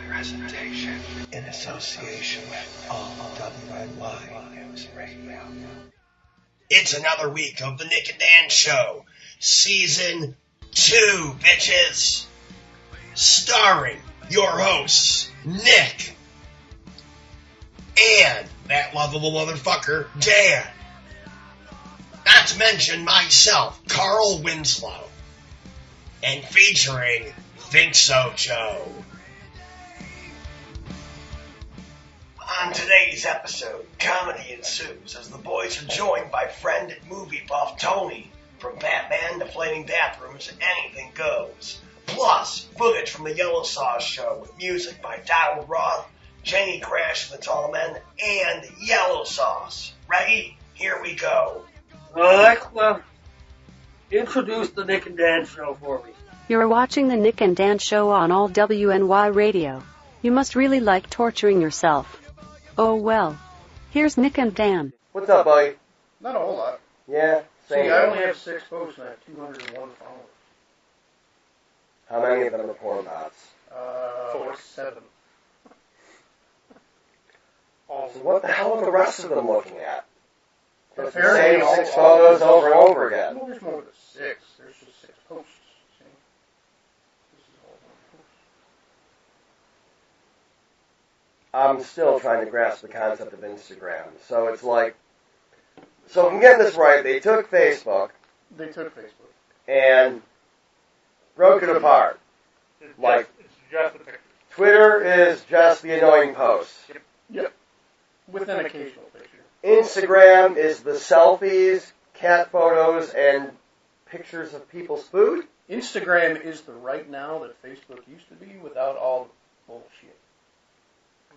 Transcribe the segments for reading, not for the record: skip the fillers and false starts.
Presentation in association with all WNY News Radio. It's another week of the Nick and Dan Show, Season 2, bitches! Starring your hosts, Nick and that lovable motherfucker, Dan. Not to mention myself, Carl Winslow. And featuring Think So Joe. On today's episode, comedy ensues as the boys are joined by friend and movie buff Tony. From Batman to Flaming Bathrooms, anything goes. Plus, footage from the Yellow Sauce Show with music by Donald Roth, Jenny Crash and the Tall Men, and Yellow Sauce. Ready? Here we go. Alexa, introduce the Nick and Dan Show for me. You're watching the Nick and Dan Show on all WNY Radio. You must really like torturing yourself. Oh well. Here's Nick and Dan. What's up, buddy? Not a whole lot. Yeah, same. See, I only have 6 posts and I have 201 followers. How many of them are porn bots? 7. So what the hell are the rest of them looking at? It's the Apparently same all 6 photos over and over again. Well, there's more than 6. There's just 6 posts. See? This is all one post. I'm still trying to grasp the concept of Instagram. So it's like, so if I'm getting this right, they took Facebook They took Facebook. and broke it apart. It's just a picture. Twitter is just the annoying posts. Yep. With an occasional picture. Instagram is the selfies, cat photos, and pictures of people's food. Instagram is the right now that Facebook used to be without all the bullshit.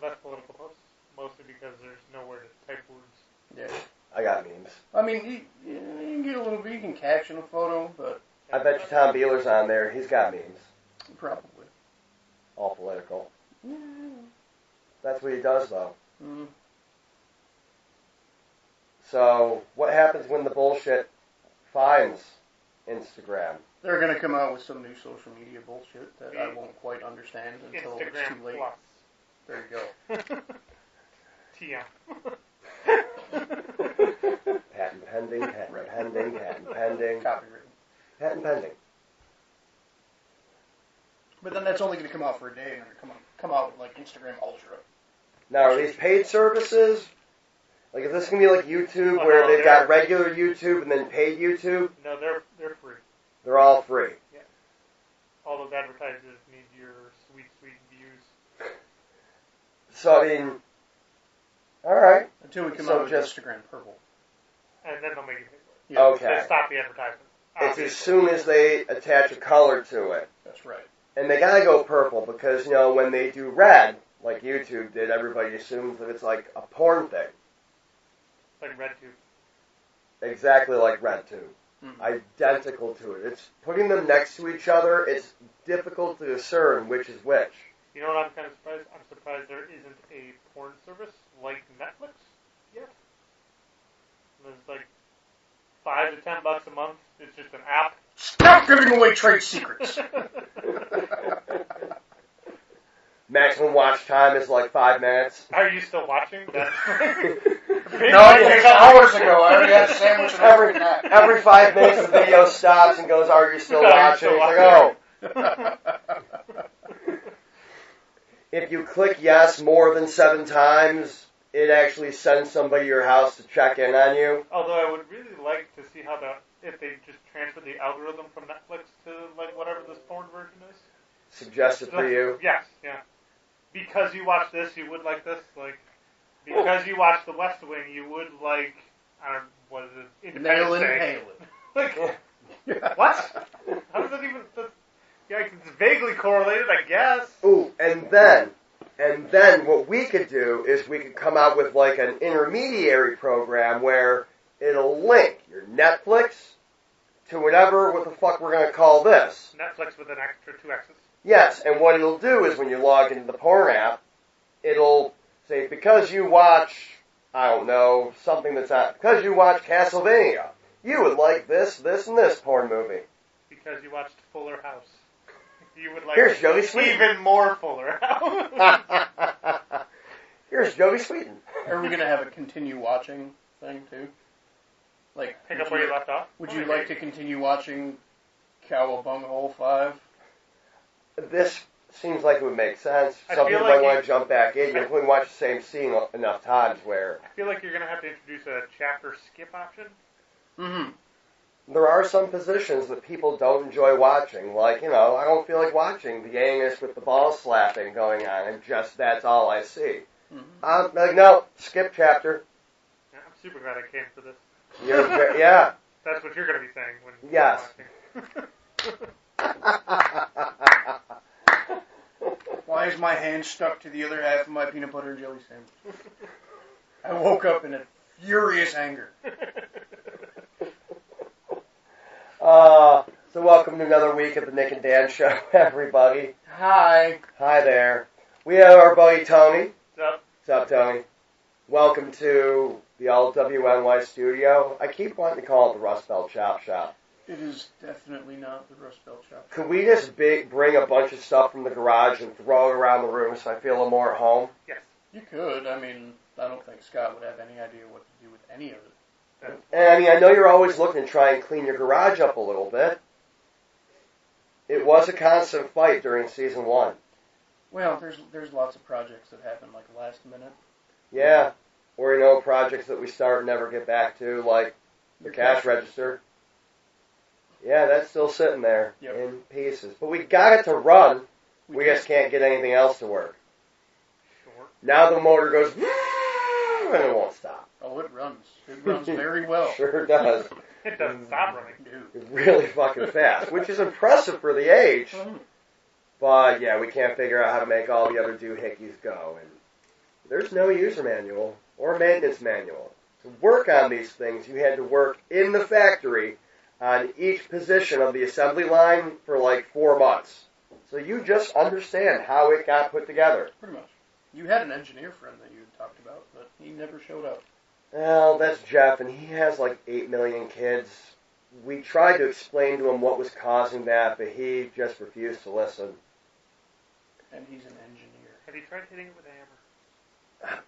Less political posts, mostly because there's nowhere to type words. Yeah. I got memes. I mean, you can get a little bit, you can caption a photo, but I bet you Tom Beeler's on there. He's got memes. probably. All political. Yeah. That's what he does, though. Mm. So, what happens when the bullshit finds Instagram? They're going to come out with some new social media bullshit that I won't quite understand until it's Instagram too late. Plus. There you go. TM. Patent pending, patent pending, patent pending, Copywritten. patent pending. But then that's only going to come out for a day, and they're going to come out with like Instagram Ultra. Now, are these paid services? Like, is this going to be like YouTube, Oh, where no, they've they're- got regular YouTube and then paid YouTube? No, they're free. They're all free. All those advertisers need your sweet, sweet views. So, I mean, alright. Until we come So out with just- Instagram Purple. And then they'll make you pay for it. Yeah, Okay. They stop the advertisement. It's as soon as they attach a color to it. That's right. And they gotta go purple because, you know, when they do red, like YouTube did, everybody assumes that it's like a porn thing. Like RedTube. Exactly like RedTube. Mm-hmm. Identical to it. It's putting them next to each other, it's difficult to discern which is which. You know what I'm kind of surprised? I'm surprised there isn't a porn service like Netflix yet. There's like $5 to $10 a month. It's just an app. Stop giving away trade secrets. Maximum watch time is like 5 minutes. Are you still watching? That's No, it was hours ago. I already had a sandwich and everything. Every 5 minutes the video stops and goes, are you still watching? It's like, oh. If you click yes more than 7 times, it actually sends somebody to your house to check in on you. Although I would really like to see how if they just transfer the algorithm from Netflix to like whatever this porn version is. Suggested for you. Yes, yeah. Because you watch this, you would like this. Like, because you watch The West Wing, you would like, I don't know, what is it? Independence Nail it and Day. hail it. Like, what? How does that even? Yeah, it's vaguely correlated, I guess. Ooh, and then what we could do is we could come out with like an intermediary program where it'll link your Netflix to whatever, what the fuck we're going to call this. Netflix with an extra 2 X's. Yes, and what it'll do is when you log into the porn app, it'll say, because you watch, I don't know, something that's not, because you watch Castlevania, you would like this, this, and this porn movie. Because you watched Fuller House. You would like Here's Joey Sweeten. even more Fuller House. Here's Joey Sweeten. Are we going to have a continue watching thing, too? Like, Pick up where you left off. would you like to continue watching Cowabunga Hole 5? This seems like it would make sense. I Some feel people like might want to jump back in. You can watch the same scene enough times where... I feel like you're going to have to introduce a chapter skip option. Mm-hmm. There are some positions that people don't enjoy watching. Like, I don't feel like watching the Angus with the ball slapping going on, and just that's all I see. Mm-hmm. I'm like, no, skip chapter. Yeah, I'm super glad I came for this. Yeah. That's what you're going to be saying when Yes. you're watching. Why is my hand stuck to the other half of my peanut butter and jelly sandwich? I woke up in a furious anger. So welcome to another week of the Nick and Dan Show, everybody. Hi. Hi there. We have our buddy Tony. What's up? What's up, Tony? Welcome to the old WNY studio. I keep wanting to call it the Rust Belt Chop Shop. It is definitely not the Rust Belt Shop. Could we just bring a bunch of stuff from the garage and throw it around the room so I feel a little more at home? Yes. You could. I mean, I don't think Scott would have any idea what to do with any of it. And I know you're always looking to try and clean your garage up a little bit. It was a constant fight during season 1. Well, there's lots of projects that happen like last minute. Yeah. Or, projects that we start and never get back to, like the cash register. Yeah, that's still sitting there in pieces. But we got it to run. We just can't get anything else to work. Sure. Now the motor goes, and it won't stop. Oh, it runs. It runs very well. Sure does. It doesn't stop running. Dude. Really fucking fast, which is impressive for the age. But, yeah, we can't figure out how to make all the other doohickeys go. And there's no user manual or maintenance manual. To work on these things, you had to work in the factory on each position of the assembly line for like 4 months. So you just understand how it got put together. Pretty much. You had an engineer friend that you had talked about, but he never showed up. Well, that's Jeff, and he has like 8 million kids. We tried to explain to him what was causing that, but he just refused to listen. And he's an engineer. Have you tried hitting it with a hammer?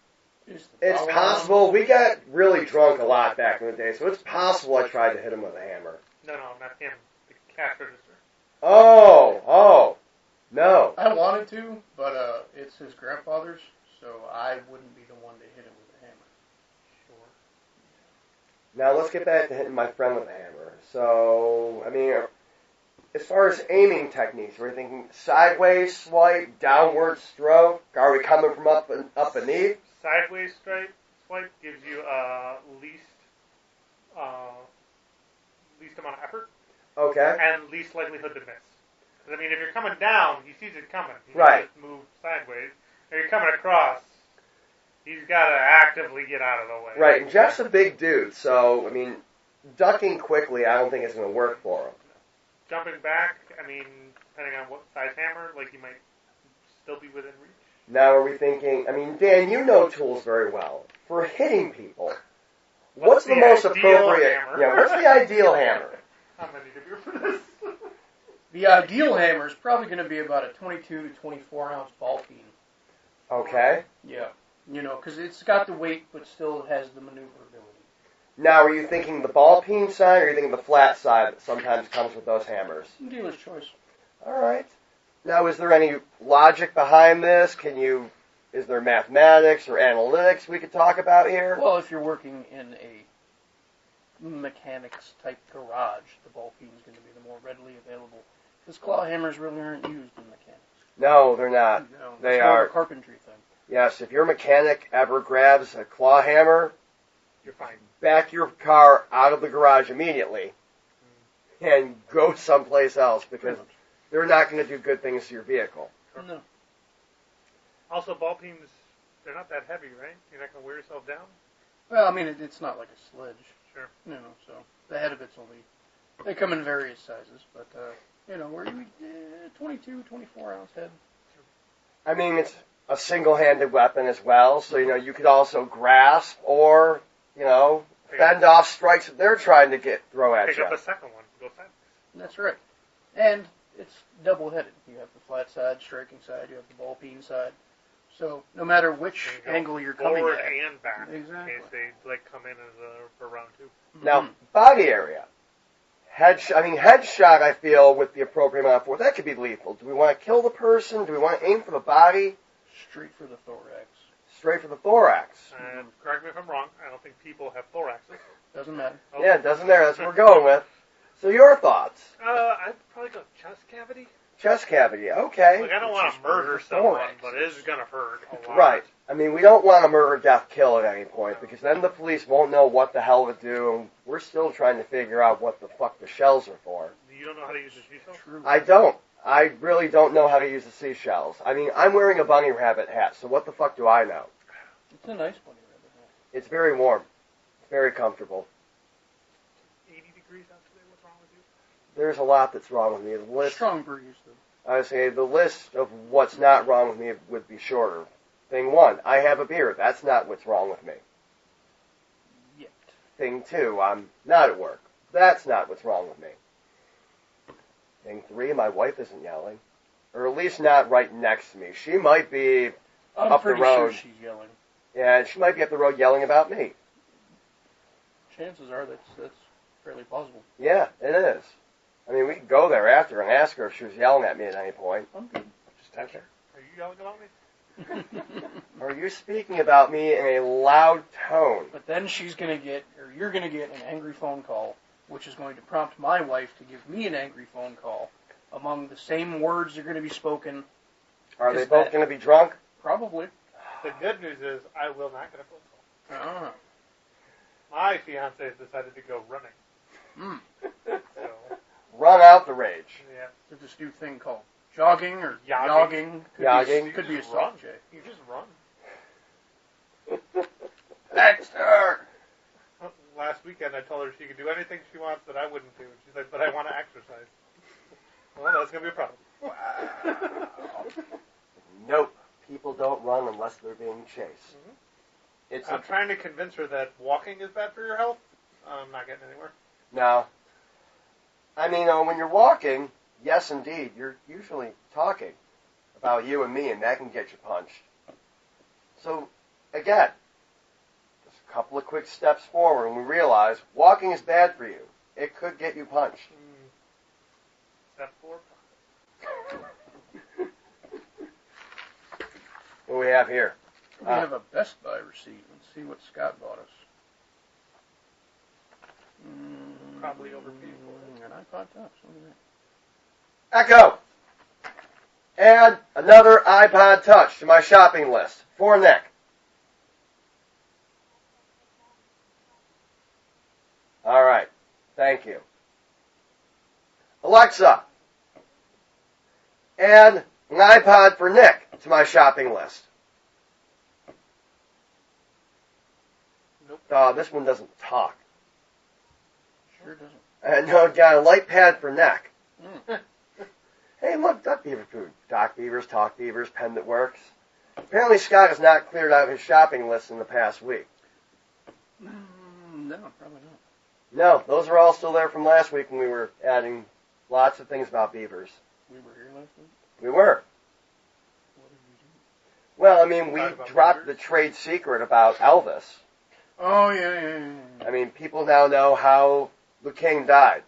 It's possible. We got really drunk a lot back in the day, so it's possible I tried to hit him with a hammer. No, not him. The cash register. Oh, no. I wanted to, but it's his grandfather's, so I wouldn't be the one to hit him with a hammer. Sure. Now let's get back to hitting my friend with a hammer. So, as far as aiming techniques, are we thinking sideways swipe, downward stroke? Are we coming from up beneath? Sideways swipe gives you least amount of effort. Okay. And least likelihood to miss. Because, if you're coming down, he sees it coming. He Right. just move sideways. If you're coming across, he's got to actively get out of the way. Right, and Jeff's a big dude, so, ducking quickly I don't think it's going to work for him. Jumping back, depending on what size hammer, you might still be within reach. Now are we thinking, Dan, you know tools very well. For hitting people, what's the most appropriate... Hammer? Yeah, what's the ideal hammer? How many to do for this? The ideal hammer is probably going to be about a 22 to 24 ounce ball peen. Okay. Yeah. Because it's got the weight, but still has the maneuverability. Now, are you thinking the ball peen side, or are you thinking the flat side that sometimes comes with those hammers? Dealer's choice. All right. Now, is there any logic behind this? Is there mathematics or analytics we could talk about here? Well, if you're working in a mechanics type garage, the ball peen is going to be the more readily available. Because claw hammers really aren't used in mechanics. No, they're not. No, They it's more are. of a carpentry thing. Yes, if your mechanic ever grabs a claw hammer, You're fine. back your car out of the garage immediately and go someplace else because they're not going to do good things to your vehicle. No. Also, ball peens, they're not that heavy, right? You're not going to wear yourself down? Well, it's not like a sledge. Sure. So the head of it's only... They come in various sizes, but, where you 22, 24 ounce head. It's a single-handed weapon as well, so, you could also grasp or, fend off strikes that they're trying to throw at Pick you. up a second one. Go fast. That's right. And it's double-headed. You have the flat side, striking side, you have the ball peen side. So no matter which angle you're coming forward at. and back. Exactly. In case they come in as for round two. Now, body area. Headshot, I feel, with the appropriate amount of force, that could be lethal. Do we want to kill the person? Do we want to aim for the body? Straight for the thorax. Straight for the thorax. And correct me if I'm wrong, I don't think people have thoraxes. Doesn't matter. Oh. Yeah, it doesn't matter. That's what we're going with. So your thoughts? I'd probably go chest cavity. Chest cavity, okay. Like, I don't want to murder someone, but it is going to hurt a lot. Right. I mean, we don't want a murder, death, kill at any point, because then the police won't know what the hell to do, and we're still trying to figure out what the fuck the shells are for. You don't know how to use a seashell? True. I don't. I really don't know how to use the seashells. I mean, I'm wearing a bunny rabbit hat, so what the fuck do I know? It's a nice bunny rabbit hat. It's very warm. It's very comfortable. 80 degrees out today, what's wrong with you? There's a lot that's wrong with me. The list, Strong breeze, though. I would say the list of what's not wrong with me would be shorter. Thing one, I have a beard. That's not what's wrong with me. Yet. Thing two, I'm not at work. That's not what's wrong with me. Thing three, my wife isn't yelling. Or at least not right next to me. She might be I'm up the pretty road. sure she's yelling. Yeah, she might be up the road yelling about me. Chances are that's fairly plausible. Yeah, it is. I mean, we could go there after and ask her if she was yelling at me at any point. I'm good. Just text her. Are you yelling about me? Or you're speaking about me in a loud tone. But then you're going to get an angry phone call, which is going to prompt my wife to give me an angry phone call. Among the same words are going to be spoken. Are they both going to be drunk? Probably. The good news is I will not get a phone call. Ah. My fiance has decided to go running. So, Run out the rage. yeah. There's this new thing called jogging or Yogging. yogging. Could be a just run. soft J. You just run. Dexter! Last weekend I told her she could do anything she wants that I wouldn't do. She's like, but I want to exercise. Well, that's going to be a problem. Nope. People don't run unless they're being chased. Mm-hmm. I'm trying to convince her that walking is bad for your health. I'm not getting anywhere. No. I mean, when you're walking, yes, indeed, you're usually talking about you and me, and that can get you punched. So, again, just a couple of quick steps forward, and we realize walking is bad for you. It could get you punched. Step 4. What do we have here? We have a Best Buy receipt. Let's see what Scott bought us. Probably overpaid for it. An iPod Touch. Look at that. Echo! Add another iPod Touch to my shopping list for Nick. All right. Thank you. Alexa, add an iPod for Nick to my shopping list. Nope. This one doesn't talk. Sure doesn't. And no, got a light pad for neck. Hey, look, Duck Beaver food. Doc Beavers, Talk Beavers, pen that works. Apparently Scott has not cleared out his shopping list in the past week. No, probably not. No, those are all still there from last week when we were adding lots of things about beavers. We were here last week? We were. What did we do? Well, I mean, we Talk about dropped beavers? the trade secret about Elvis. Oh, yeah. I mean, people now know how the king died.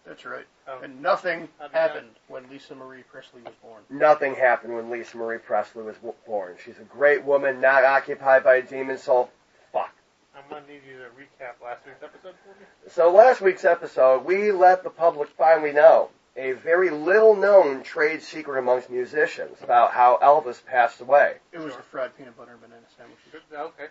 That's right. Oh. And nothing How did happened when Lisa Marie Presley was born. Nothing happened when Lisa Marie Presley was born. She's a great woman, not occupied by a demon soul. Fuck. I'm going to need you to recap last week's episode for me. So last week's episode, we let the public finally know a very little-known trade secret amongst musicians about how Elvis passed away. It was the fried peanut butter and banana sandwiches. Okay.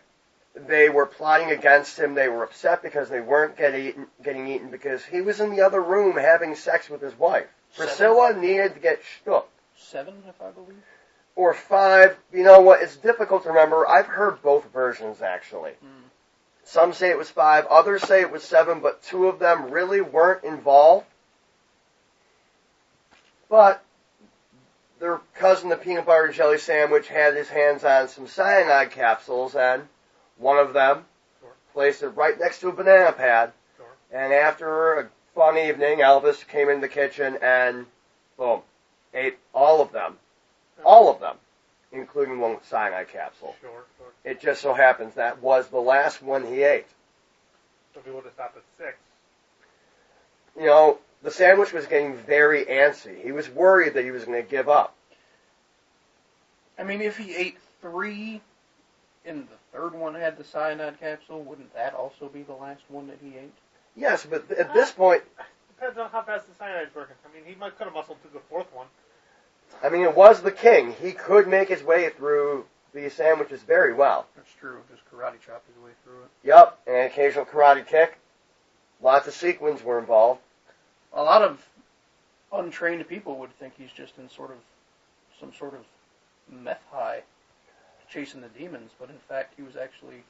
They were plotting against him. They were upset because they weren't getting eaten because he was in the other room having sex with his wife. Priscilla needed to get shook. 7, if I believe. Or 5. You know what? It's difficult to remember. I've heard both versions, actually. Some say it was 5. Others say it was 7, but 2 of them really weren't involved. But their cousin, the peanut butter and jelly sandwich, had his hands on some cyanide capsules, and one of them placed it right next to a banana pad. And after a fun evening, Elvis came in the kitchen and Boom. Ate all of them. All of them. Including one with cyanide capsule. Sure. It just so happens that was the last one he ate. So if he would have stopped at 6. You know, the sandwich was getting very antsy. He was worried that he was going to give up. I mean, if he ate 3 and the third one had the cyanide capsule, wouldn't that also be the last one that he ate? Yes, but at this point... Depends on how fast the cyanide's working. I mean, he could have muscled through the 4th one. I mean, it was the king. He could make his way through these sandwiches very well. That's true. Just karate chop his way through it. Yep, and an occasional karate kick. Lots of sequins were involved. A lot of untrained people would think he's just in some sort of meth high, chasing the demons, but in fact he was actually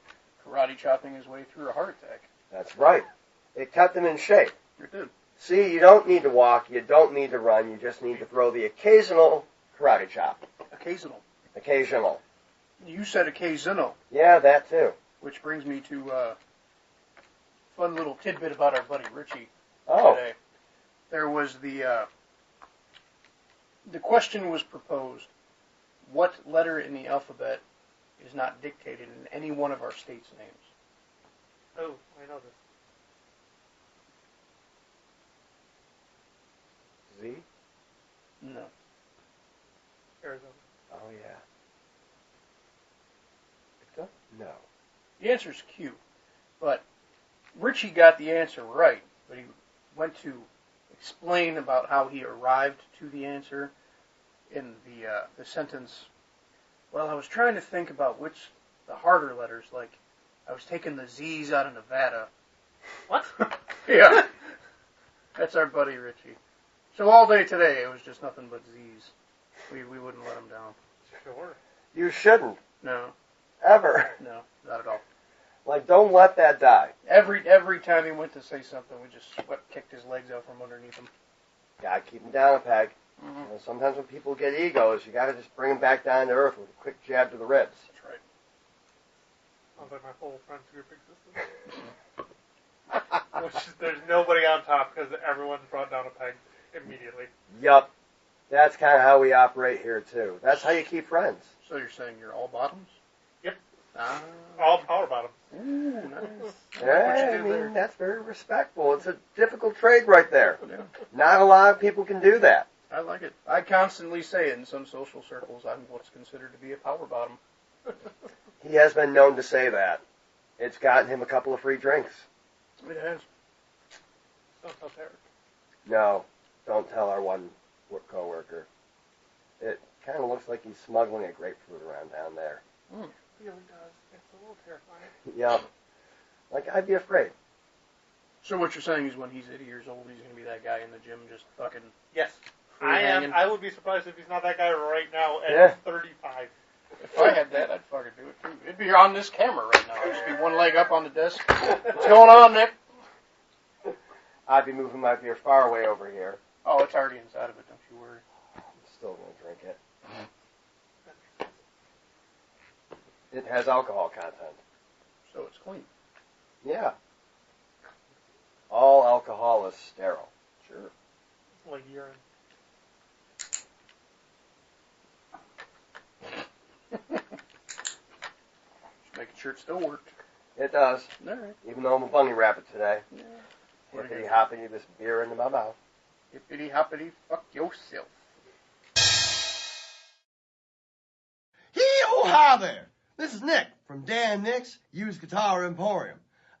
karate chopping his way through a heart attack. That's right. It kept him in shape. It did. See, you don't need to walk, you don't need to run, you just need to throw the occasional karate chop. Occasional. Occasional. You said occasional. Yeah, that too. Which brings me to a fun little tidbit about our buddy Richie Oh. today. There was the question was proposed, what letter in the alphabet is not dictated in any one of our states' names? Oh, I know this. Z? No. Arizona. Oh, yeah. No. The answer is Q. But Richie got the answer right, but he went to explain about how he arrived to the answer in the sentence. Well, I was trying to think about the harder letters, like I was taking the Z's out of Nevada. What? Yeah. That's our buddy Richie. So all day today, it was just nothing but Z's. We wouldn't let him down. Sure. You shouldn't. No. Ever. No, not at all. Like, don't let that die. Every time he went to say something, we just kicked his legs out from underneath him. Gotta keep him down a peg. Mm-hmm. You know, sometimes when people get egos, you gotta just bring them back down to earth with a quick jab to the ribs. That's right. Sounds like my whole friends group existence. There's nobody on top because everyone's brought down a peg immediately. Yup. That's kind of how we operate here, too. That's how you keep friends. So you're saying you're all bottoms? Yep. Ah. All power bottoms. Ooh, nice. Yeah, I mean, that's very respectful. It's a difficult trade right there. Yeah. Not a lot of people can do that. I like it. I constantly say in some social circles I'm what's considered to be a power bottom. He has been known to say that. It's gotten him a couple of free drinks. It has. Don't tell Derek. No, don't tell our one co-worker. It kind of looks like he's smuggling a grapefruit around down there. Mm. It really does. It's a little terrifying. Yep. Like, I'd be afraid. So what you're saying is when he's 80 years old, he's going to be that guy in the gym just fucking Yes. free I am. hanging? I would be surprised if he's not that guy right now at 35. If I had that, I'd fucking do it too. It'd be on this camera right now. I'd just be one leg up on the desk. What's going on, Nick? I'd be moving my beer far away over here. Oh, it's already inside of it, don't you worry. I'm still going to drink it. It has alcohol content. So it's clean. Yeah. All alcohol is sterile. Sure. Like urine. Just making sure it still worked. It does. All right. Even though I'm a bunny rabbit today. Yeah. Hippity hoppity, this beer into my mouth. Hippity hoppity, fuck yourself. Hi there. This is Nick from Dan Nick's Used Guitar Emporium.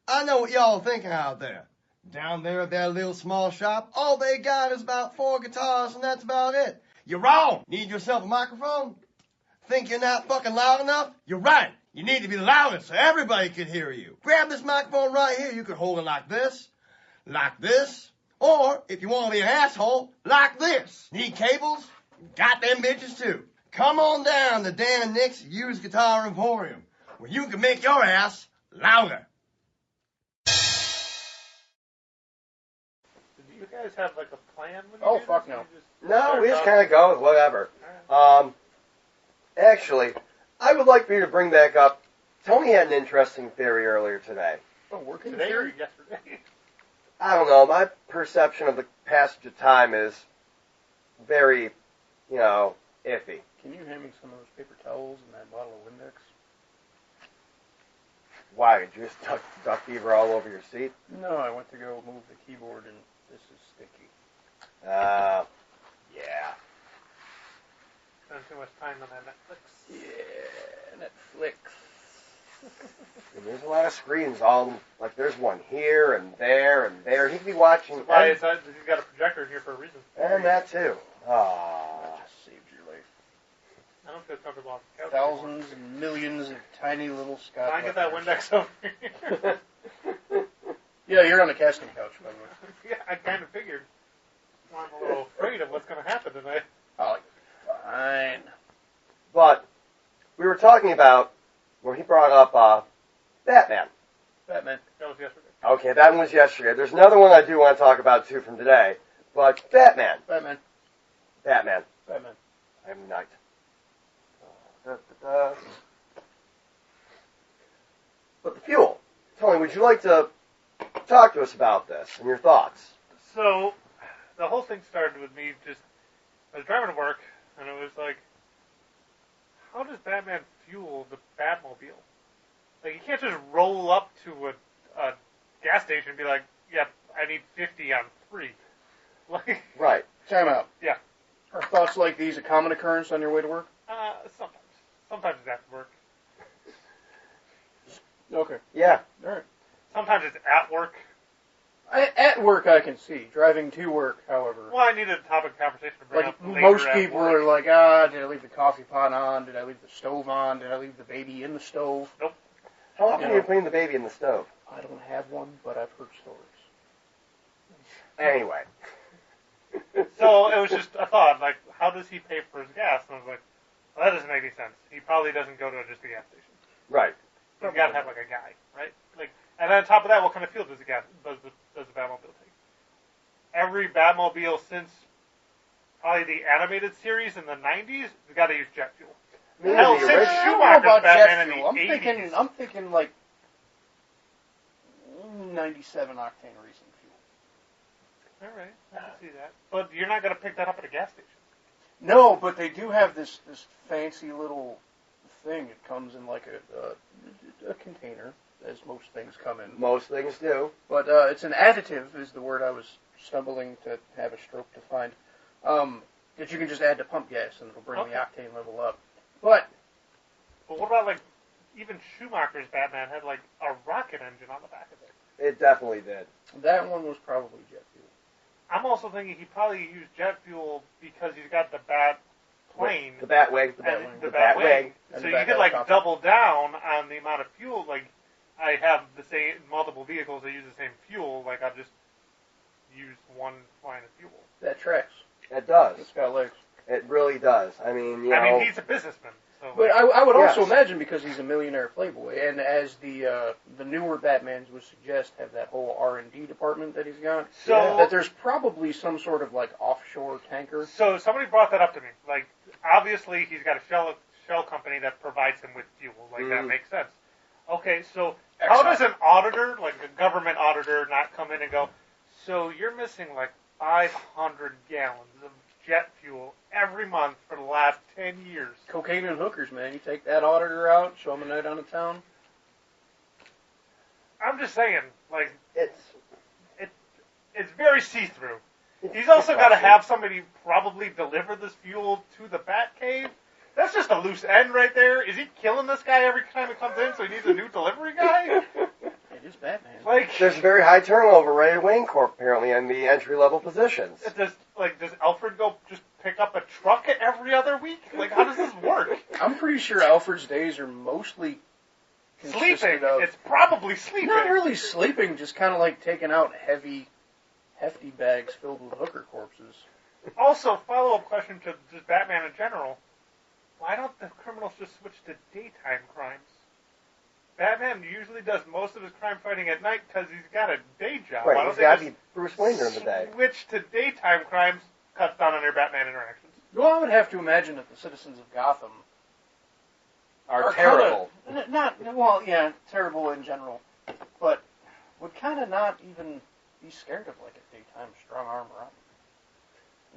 I know what y'all are thinking out there. Down there at that little small shop, all they got is about 4 guitars and that's about it. You're wrong. Need yourself a microphone? Think you're not fucking loud enough? You're right. You need to be louder so everybody can hear you. Grab this microphone right here. You can hold it like this, or if you want to be an asshole, like this. Need cables? Got them bitches too. Come on down to Dan Nick's Used Guitar Emporium, where you can make your ass louder. Did you guys have like a plan? When you Oh, did fuck this? no. Or you No, we just kind of go with whatever. Actually, I would like for you to bring back up, Tony had an interesting theory earlier today. Oh, working Today or theory? yesterday? I don't know, my perception of the passage of time is very, iffy. Can you hand me some of those paper towels and that bottle of Windex? Why? Did you just duck fever all over your seat? No, I went to go move the keyboard and this is sticky. Yeah. Spend too much time on that Netflix. Yeah, Netflix. And there's a lot of screens. There's one here and there and there. He could be watching. That's why he's got a projector here for a reason. And that too. That just saved your life. I don't feel comfortable on the couch Thousands and millions of tiny little Scott. Can I get that Windex over here? Yeah, you're on the casting couch, by the way. Yeah, I kind of figured. I'm a little afraid of what's going to happen tonight. Oh, fine. But we were talking about where he brought up Batman. Batman. That was yesterday. Okay, that one was yesterday. There's another one I do want to talk about too from today. But Batman. Batman. I'm Knight. But the fuel. Tony, would you like to talk to us about this and your thoughts? So, the whole thing started with me I was driving to work, and it was like, how does Batman fuel the Batmobile? Like, you can't just roll up to a gas station and be like, yep, I need 50 on 3. Like, right. Time out. Yeah. Are thoughts like these a common occurrence on your way to work? Sometimes. Sometimes it's after work. Okay. Yeah. All right. Sometimes it's at work. At work, I can see. Driving to work, however. Well, I needed a topic of conversation to bring Like, up later most at people work. are like, did I leave the coffee pot on? Did I leave the stove on? Did I leave the baby in the stove? Nope. How often are you putting the baby in the stove? I don't have one, but I've heard stories. Anyway. So it was just a thought, like, how does he pay for his gas? And I was like, well, that doesn't make any sense. He probably doesn't go to just a gas station. Right. You've got to have, like, a guy, right? Like, and then on top of that, what kind of fuel does the Batmobile take? Every Batmobile since probably the animated series in the 90s has got to use jet fuel. Maybe Hell, the since original- I don't know Schumacher's about Batman jet in fuel. the 80s. I'm thinking like 97 octane racing fuel. All right, I can see that. But you're not going to pick that up at a gas station. No, but they do have this fancy little thing. It comes in like a container, as most things come in. Most things do. But it's an additive, is the word I was stumbling to have a stroke to find, that you can just add to pump gas and it'll bring the octane level up. But what about, like, even Schumacher's Batman had, like, a rocket engine on the back of it? It definitely did. that one was probably jet fuel. I'm also thinking he probably used jet fuel because he's got the Bat plane. The Batwing. and Batwing. the The Batwing. Batwing. And So the you Bat could, like, helicopter. double down on the amount of fuel. Like, I have the same multiple vehicles that use the same fuel. Like, I'll just use one line of fuel. That tracks. It does. It's got legs. It really does. I mean, you know. I mean, he's a businessman. So, But like, I would also Yes. imagine, because he's a millionaire playboy, and as the newer Batmans would suggest, have that whole R&D department that he's got, So- that there's probably some sort of like offshore tanker. So somebody brought that up to me. Like, obviously, he's got a shell company that provides him with fuel. Like, that makes sense. Okay, so how does an auditor, like a government auditor, not come in and go, so you're missing like 500 gallons of jet fuel every month for the last 10 years? Cocaine and hookers, man. You take that auditor out, show him a night on the town. I'm just saying, like, It's it's very see-through. He's also got to have somebody probably deliver this fuel to the Batcave. That's just a loose end right there. Is he killing this guy every time he comes in, so he needs a new delivery guy? It is Batman. Like, There's very high turnover right at Wayne Corp, apparently, in the entry-level positions. does Alfred go just pick up a truck every other week? Like, how does this work? I'm pretty sure Alfred's days are mostly Sleeping. consisted of It's probably sleeping. not really sleeping, just kind of like taking out hefty bags filled with hooker corpses. Also, follow-up question to just Batman in general. Why don't the criminals just switch to daytime crimes? Batman usually does most of his crime fighting at night because he's got a day job. Why Right, don't he's they got to just be Bruce Wayne during the day. switch to daytime crimes, cuts down on their Batman interactions? Well, I would have to imagine that the citizens of Gotham Are terrible. terrible in general, but would kind of not even be scared of like a daytime strong arm robbery.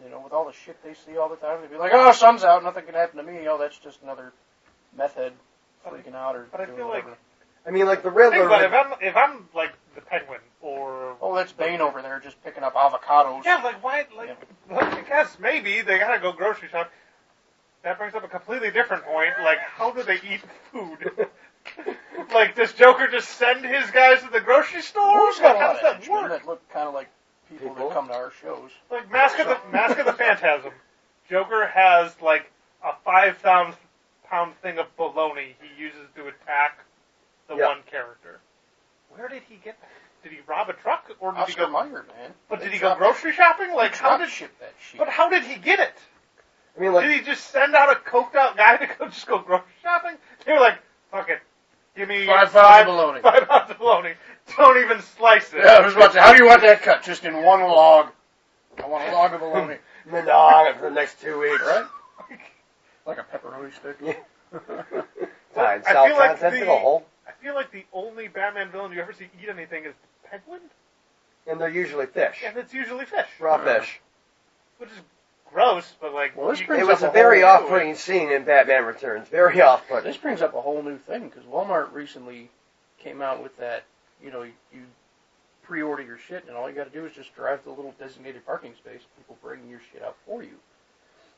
You know, with all the shit they see all the time, they'd be like, "Oh, sun's out, nothing can happen to me. Oh, that's just another meth head freaking out or But I doing feel whatever." like, I mean, like the Riddler. if I'm like the Penguin or Oh, that's Bane over there just picking up avocados. yeah, like why? Like, I guess maybe they gotta go grocery shop. That brings up a completely different point. Like, how do they eat food? Like, does Joker just send his guys to the grocery store? Who's got a How lot does of that henchmen work? that look kind of like people that come to our shows. Like Mask of the Phantasm. Joker has like a 5,000-pound thing of bologna he uses to attack the one character. Where did he get that? Did he rob a truck or did Oscar he go? Mayer, man. But did he go grocery shopping? Like how did ship that shit? But how did he get it? I mean, like Did he just send out a coked out guy to go just go grocery shopping? They were like, fuck it. Give me 5 pounds of bologna. 5 pounds of bologna. Don't even slice it. Yeah, I was about to say, how do you want that cut? Just in one log. I want a log of bologna. Menage for the next 2 weeks. Right? Like a pepperoni stick. Yeah. Fine, I salt feel like content in a hole. I feel like the only Batman villain you ever see eat anything is Penguin. And they're usually fish. And it's usually fish. Raw fish. Which is gross, but like... Well, this you- brings It was up a very whole- off-putting scene in Batman Returns. Very off-putting. This brings up a whole new thing, because Walmart recently came out with that, you know, you pre-order your shit, and all you got to do is just drive to the little designated parking space, people bringing your shit out for you.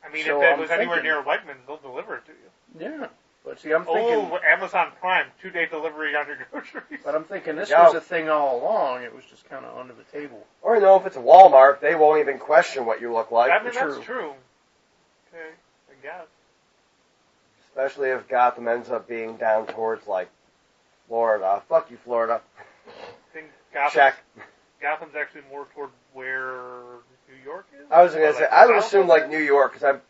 I mean, So if it I'm was anywhere thinking- near Wegmans, they'll deliver it to you. Yeah. But see, I'm thinking... Oh, Amazon Prime, 2-day delivery on your groceries. But I'm thinking this Yeah. was a thing all along, it was just kind of under the table. Or you know, if it's a Walmart, they won't even question what you look like. I mean, that's True. true. Okay, I guess. Especially if Gotham ends up being down towards, like, Florida. Fuck you, Florida. I think Gotham's, Check. Gotham's actually more toward where New York is. I was going to Or, say, like, I would south assume, of like, it? New York, because I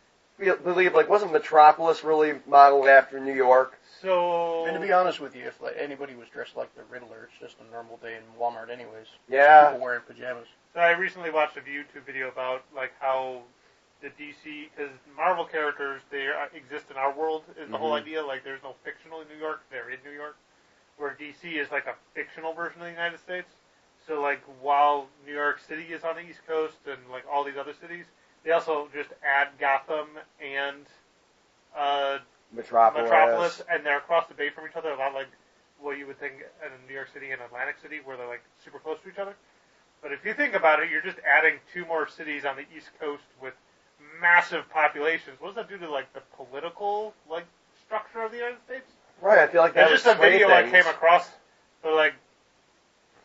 believe, like, wasn't Metropolis really modeled after New York? So... And to be honest with you, if like, anybody was dressed like the Riddler, it's just a normal day in Walmart anyways. Yeah. People wearing pajamas. So I recently watched a YouTube video about like how the DC, because Marvel characters, they exist in our world, is the whole idea. Like there's no fictional in New York, they're in New York. Where DC is like a fictional version of the United States. So like while New York City is on the East Coast and like all these other cities, they also just add Gotham and Metropolis, and they're across the bay from each other, a lot like what you would think in New York City and Atlantic City, where they're like super close to each other. But if you think about it, you're just adding 2 more cities on the East Coast with massive populations. What does that do to like the political like structure of the United States? Right, I feel like that There's would just a sway video I things. came across, but like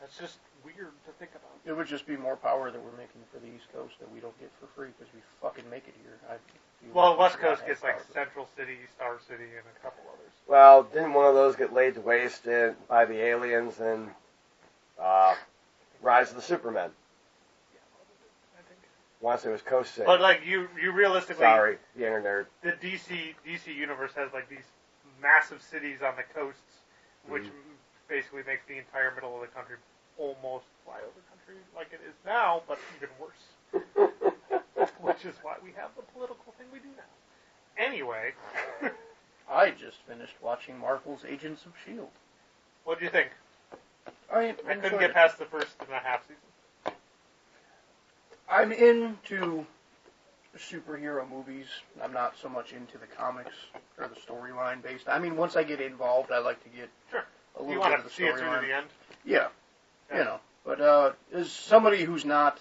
that's just weird to think about. It would just be more power that we're making for the East Coast that we don't get for free because we fucking make it here. Well, West Coast gets like Central City, Star City, and a couple others. Well, didn't one of those get laid to waste by the aliens in Rise of the Supermen? I think. Once it was Coast City. But like you realistically, Sorry, the internet. the DC universe has like these massive cities on the coasts, which basically makes the entire middle of the country almost flyover country like it is now, but even worse. Which is why we have the political thing we do now. Anyway, I just finished watching Marvel's Agents of S.H.I.E.L.D. what do you think? I couldn't get past the first and a half season. I'm into superhero movies. I'm not so much into the comics or the storyline based. I mean, once I get involved, I like to get a You little want bit of to the see it through to storyline. the end? Yeah, you know. But as somebody who's not,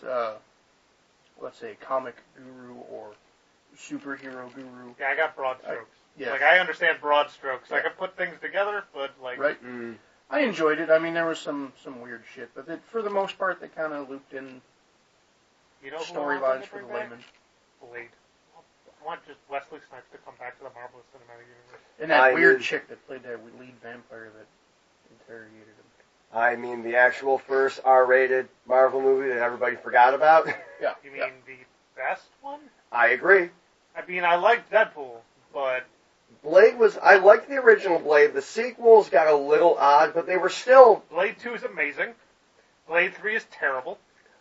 let's say, comic guru or superhero guru, Yeah, I got broad strokes. yeah. Like I understand broad strokes. I Yeah. can put things together, but like right? I enjoyed it. I mean, there was some weird shit, but for the most part, they kind of looped in you know who storylines I for the bring back? layman. Blade. I want just Wesley Snipes to come back to the Marvel Cinematic Universe. And that I weird knew- chick that played that lead vampire that interrogated him. I mean, the actual first R-rated Marvel movie that everybody forgot about. Yeah. You mean the best one? I agree. I mean, I liked Deadpool, but Blade was, I liked the original Blade. The sequels got a little odd, but they were still, Blade 2 is amazing. Blade 3 is terrible.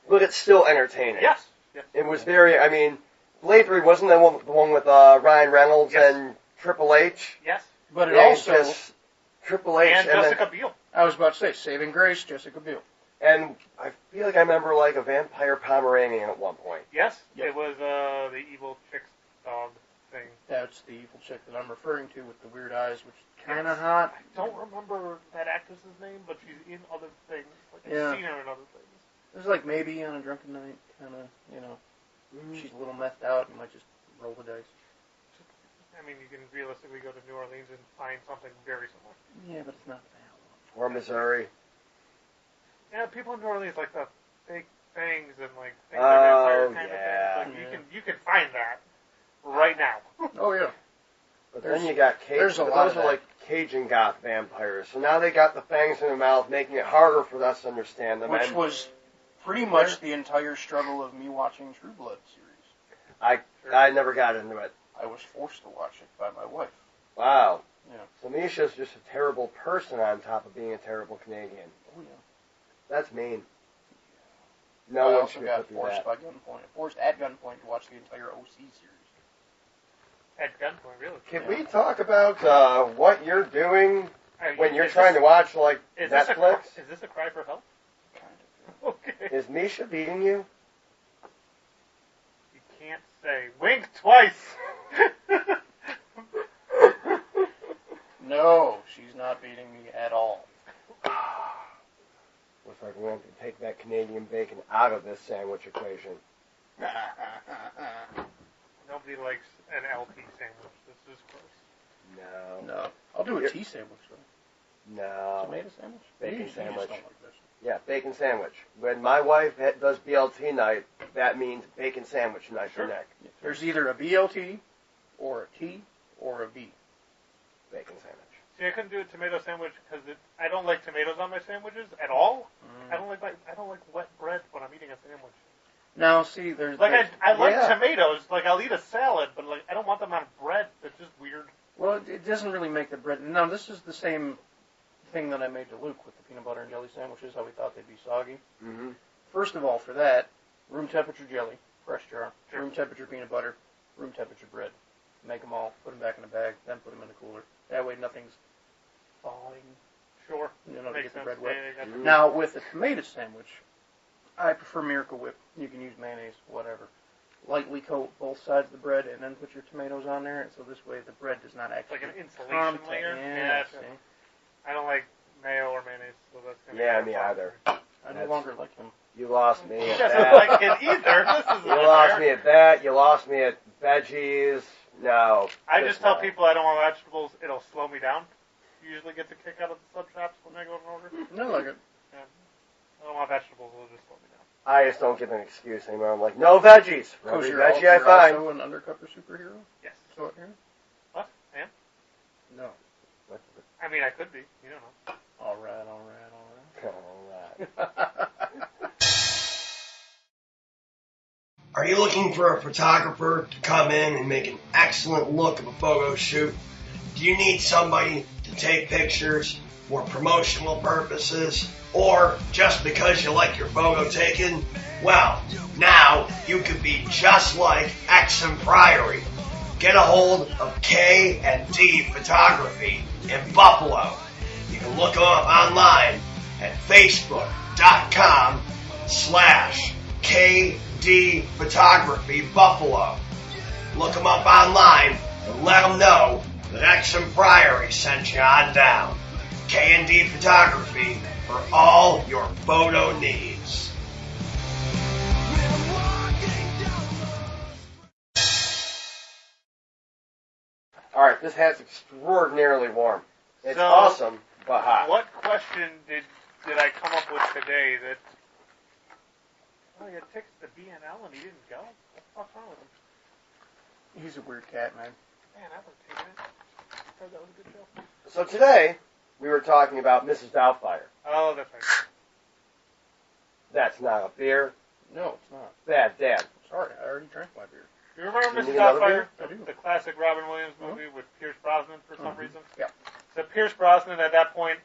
but it's still entertaining. Yes. Yes. It was very, I mean, Blade 3 wasn't the one with Ryan Reynolds Yes. and Triple H? Yes. But it Yeah, also, just Triple H And and Jessica Biel. I was about to say, Saving Grace, Jessica Biel. And I feel like I remember like a vampire Pomeranian at one point. Yes, Yep. it was the evil chick's dog thing. That's the evil chick that I'm referring to with the weird eyes, which is kind of hot. I don't remember that actress's name, but she's in other things. Like Yeah. I've seen her in other things. There's like maybe on a drunken night, kind of, you know, she's a little methed out. You might just roll the dice. I mean, you can realistically go to New Orleans and find something very similar. Yeah, but it's not that Or Missouri. Yeah, people in New Orleans like the fake fangs and like things like vampire kind yeah. of things. Like you can find that right now. one. Oh yeah. But There's- then you got Cajun. there's a But lot those of are that. like Cajun goth vampires. So now they got the fangs in their mouth, making it harder for us to understand them. Which And was pretty much the entire struggle of me watching True Blood series. I never got into it. I was forced to watch it by my wife. Wow. Yeah. So Misha's just a terrible person on top of being a terrible Canadian. Oh yeah. That's mean. I No one also should be got put through forced that. by gunpoint. Forced at gunpoint to watch the entire OC series. At gunpoint, really. Can we talk about what you're doing when you're Is trying this- to watch like Is this Netflix? is this a cry for help? Kind of. Okay. Is Misha beating you? You can't say wink twice. No, she's not beating me at all. Looks like we're going to take that Canadian bacon out of this sandwich equation. Nobody likes an LP sandwich. This is gross. No. No. I'll do a tea sandwich though. No. Tomato sandwich? Bacon You just sandwich. don't like this. Yeah, bacon sandwich. When my wife does BLT night, that means bacon sandwich night for Nick. There's either a BLT, or a T, or a B. Bacon sandwich. See, I couldn't do a tomato sandwich because I don't like tomatoes on my sandwiches at all. I don't like wet bread when I'm eating a sandwich. Now, see, there's... Like I like Yeah. tomatoes. Like I'll eat a salad, but like I don't want them on bread. That's just weird. Well, it doesn't really make the bread... Now, this is the same thing that I made to Luke with the peanut butter and jelly sandwiches, how we thought they'd be soggy. Mm-hmm. First of all, for that, room temperature jelly, fresh jar, Sure. room temperature peanut butter, room temperature bread. Make them all, put them back in a bag, then put them in the cooler. That way nothing's falling, Sure. you know, to Makes get the sense. bread wet. Yeah, you got Mhm. Now, with the tomato sandwich, I prefer Miracle Whip. You can use mayonnaise, whatever. Lightly coat both sides of the bread and then put your tomatoes on there, and so this way the bread does not actually like an insulation contact- layer. Yeah, see. see? I don't like mayo or mayonnaise, so that's gonna Yeah, be me a either. problem. I no That's- longer like them. You lost me He at doesn't that. like it either. This is You lost me at that. You lost me at veggies. No. I just tell no. people I don't want vegetables. It'll slow me down. Usually get the kick out of the sub shops when I go to order. No, like it. I don't want vegetables. It'll just slow me down. I just don't give an excuse anymore. I'm like, no veggies. For Because every you're, veggie I you're find. also an undercover superhero? Yes. So it here? What? I am? No. I mean, I could be. You don't know. All right. All right. Are you looking for a photographer to come in and make an excellent look of a photo shoot? Do you need somebody to take pictures for promotional purposes or just because you like your photo taken? Well, now you could be just like Exum Priory. Get a hold of K&D Photography in Buffalo. You can look them up online at facebook.com/KD Photography Buffalo. Look them up online and let them know that Exum Priory sent you on down. K&D Photography for all your photo needs. All right. This hat's extraordinarily warm. It's So, awesome, but hot. What question did I come up with today that? Oh, you texted the BNL and he didn't go. What the fuck's wrong with him? He's a weird cat, man. Man, I would have taken it. I heard that was a good show. So today we were talking about Mrs. Doubtfire. Oh, that's right. That's not a beer. No, it's not. Bad dad. Sorry, I already drank my beer. Do you remember You Mrs. need another Doubtfire? beer? I do. The classic Robin Williams movie with Pierce Brosnan for some reason? Yeah. So Pierce Brosnan at that point,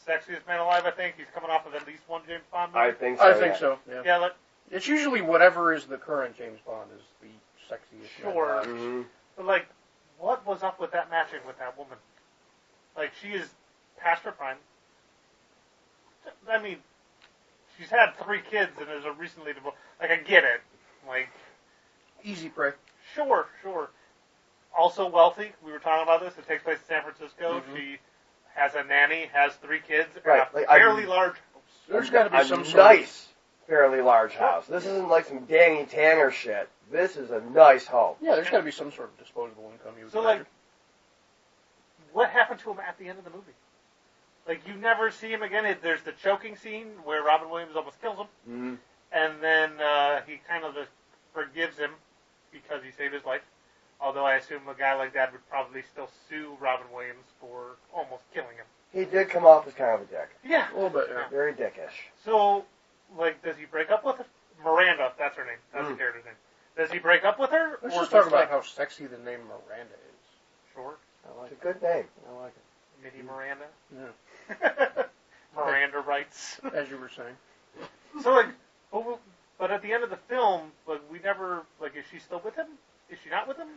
sexiest man alive, I think. He's coming off of at least one James Bond movie. I think so. I think yeah. so, yeah. Yeah, like, It's usually whatever is the current James Bond is the sexiest. Sure. man alive. Mhm. but like, what was up with that matching with that woman? Like, she is past her prime. I mean, she's had 3 kids and is a recently divorced. Like, I get it. Like, Easy prey. sure. Also wealthy. We were talking about this. It takes place in San Francisco. Mhm. She has a nanny, has 3 kids, Right, and a like, fairly large house. There's got to be a some sort nice, fairly large house. This isn't like some Danny Tanner shit. This is a nice home. of... Yeah, there's got to be some sort of disposable income you would So, imagine. like, what happened to him at the end of the movie? Like, you never see him again. There's the choking scene where Robin Williams almost kills him, Mm-hmm. and then he kind of just forgives him because he saved his life. Although I assume a guy like that would probably still sue Robin Williams for almost killing him. He did come off as kind of a dick. Yeah. A little bit, yeah. Very dickish. So, like, does he break up with her? Miranda, that's her name. That's the character's name. Does he break up with her? Let's or just talk about like, how sexy the name Miranda is. Sure. I like It's it. a good name. I like it. Mini Miranda. Yeah. Miranda rights. As you were saying. So, like, but at the end of the film, like, we never, like, is she still with him? Is she not with him?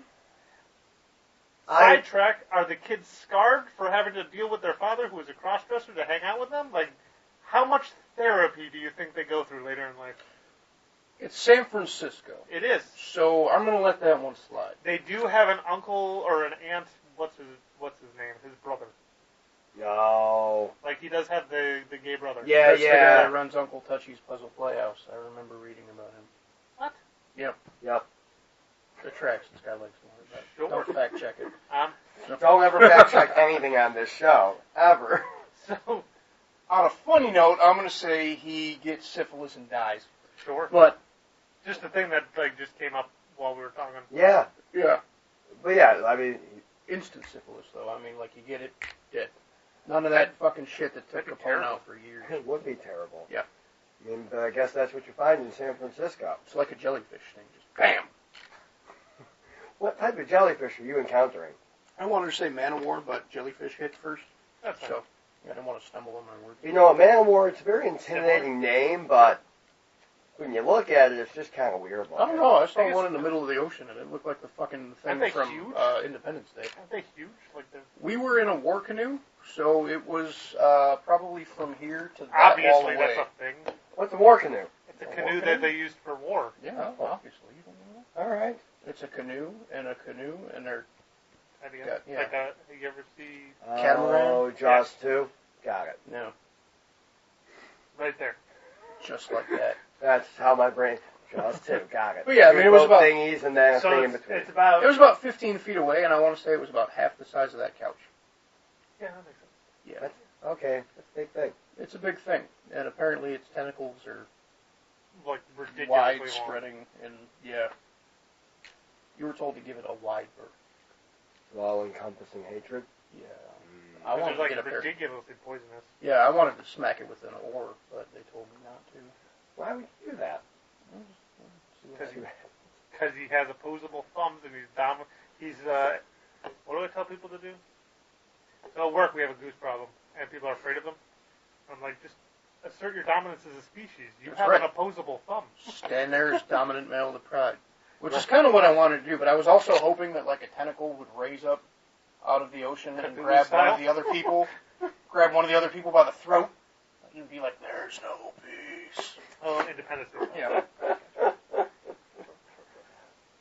Sidetrack, are the kids scarred for having to deal with their father, who is a crossdresser, to hang out with them? Like, how much therapy do you think they go through later in life? It's San Francisco. It is. So I'm going to let that one slide. They do have an uncle or an aunt, what's his name? His brother. No. Like, he does have the gay brother. Yeah, That's the guy yeah. that runs Uncle Touchy's Puzzle Playhouse. I remember reading about him. What? Yep. Yep. The tracks this guy likes more. Sure. Don't fact check it. Don't ever fact check anything on this show. Ever. So, On a funny note, I'm going to say he gets syphilis and dies. sure. But, Just the thing that, like, just came up while we were talking. Yeah. yeah. But yeah, I mean, Instant syphilis, though. I mean, like, you get it, dead. None of that fucking shit that took That'd be Capone terrible. out for years. it would be terrible. Yeah. I mean, but I guess that's what you find in San Francisco. It's like a jellyfish thing. Just bam! What type of jellyfish are you encountering? I wanted to say man of war, but jellyfish hit first. That's fine. So, I didn't want to stumble on my words. You know, a man of war, it's a very intimidating name, but when you look at it, it's just kind of weird. I don't know. I saw one in the middle of the ocean, and it looked like the fucking thing Aren't they from huge? Independence Day. Aren't they huge? Like, they're... We were in a war canoe, so it was probably from here to that wall Obviously, away. that's a thing. What's a war canoe? It's a canoe that they used for war. Yeah, Oh. obviously. You don't know that? All right. It's a canoe, and they're Have you, Yeah. like you ever see Catamaran? Oh, Jaws 2. Got it. no, right there? just like that. That's how my brain. Jaws 2. Got it. But yeah, I mean, it was Both about- thingies and then a So thing in it's, between. it's about. It was about 15 feet away, and I want to say it was about half the size of that couch. Yeah, that makes sense. Yeah, Okay, that's a big thing. it's a big thing, and apparently its tentacles are Like ridiculously wide long. spreading, and yeah, you were told to give it a wide berth. All-encompassing hatred. Yeah, Which I wanted is to like get a pair. ridiculously poisonous. Yeah, I wanted to smack it with an oar, but they told me not to. Why would you do that? Because he has opposable thumbs and he's dominant. He's what do I tell people to do? So at work we have a goose problem and people are afraid of them. I'm like, just assert your dominance as a species. You That's have right. an opposable thumb. Stand there as dominant male of the pride, which is kind of what I wanted to do. But I was also hoping that like a tentacle would raise up out of the ocean and Cthulhu grab one style? of the other people, by the throat, and be like, "There's no peace." Oh, Independence Day. Yeah.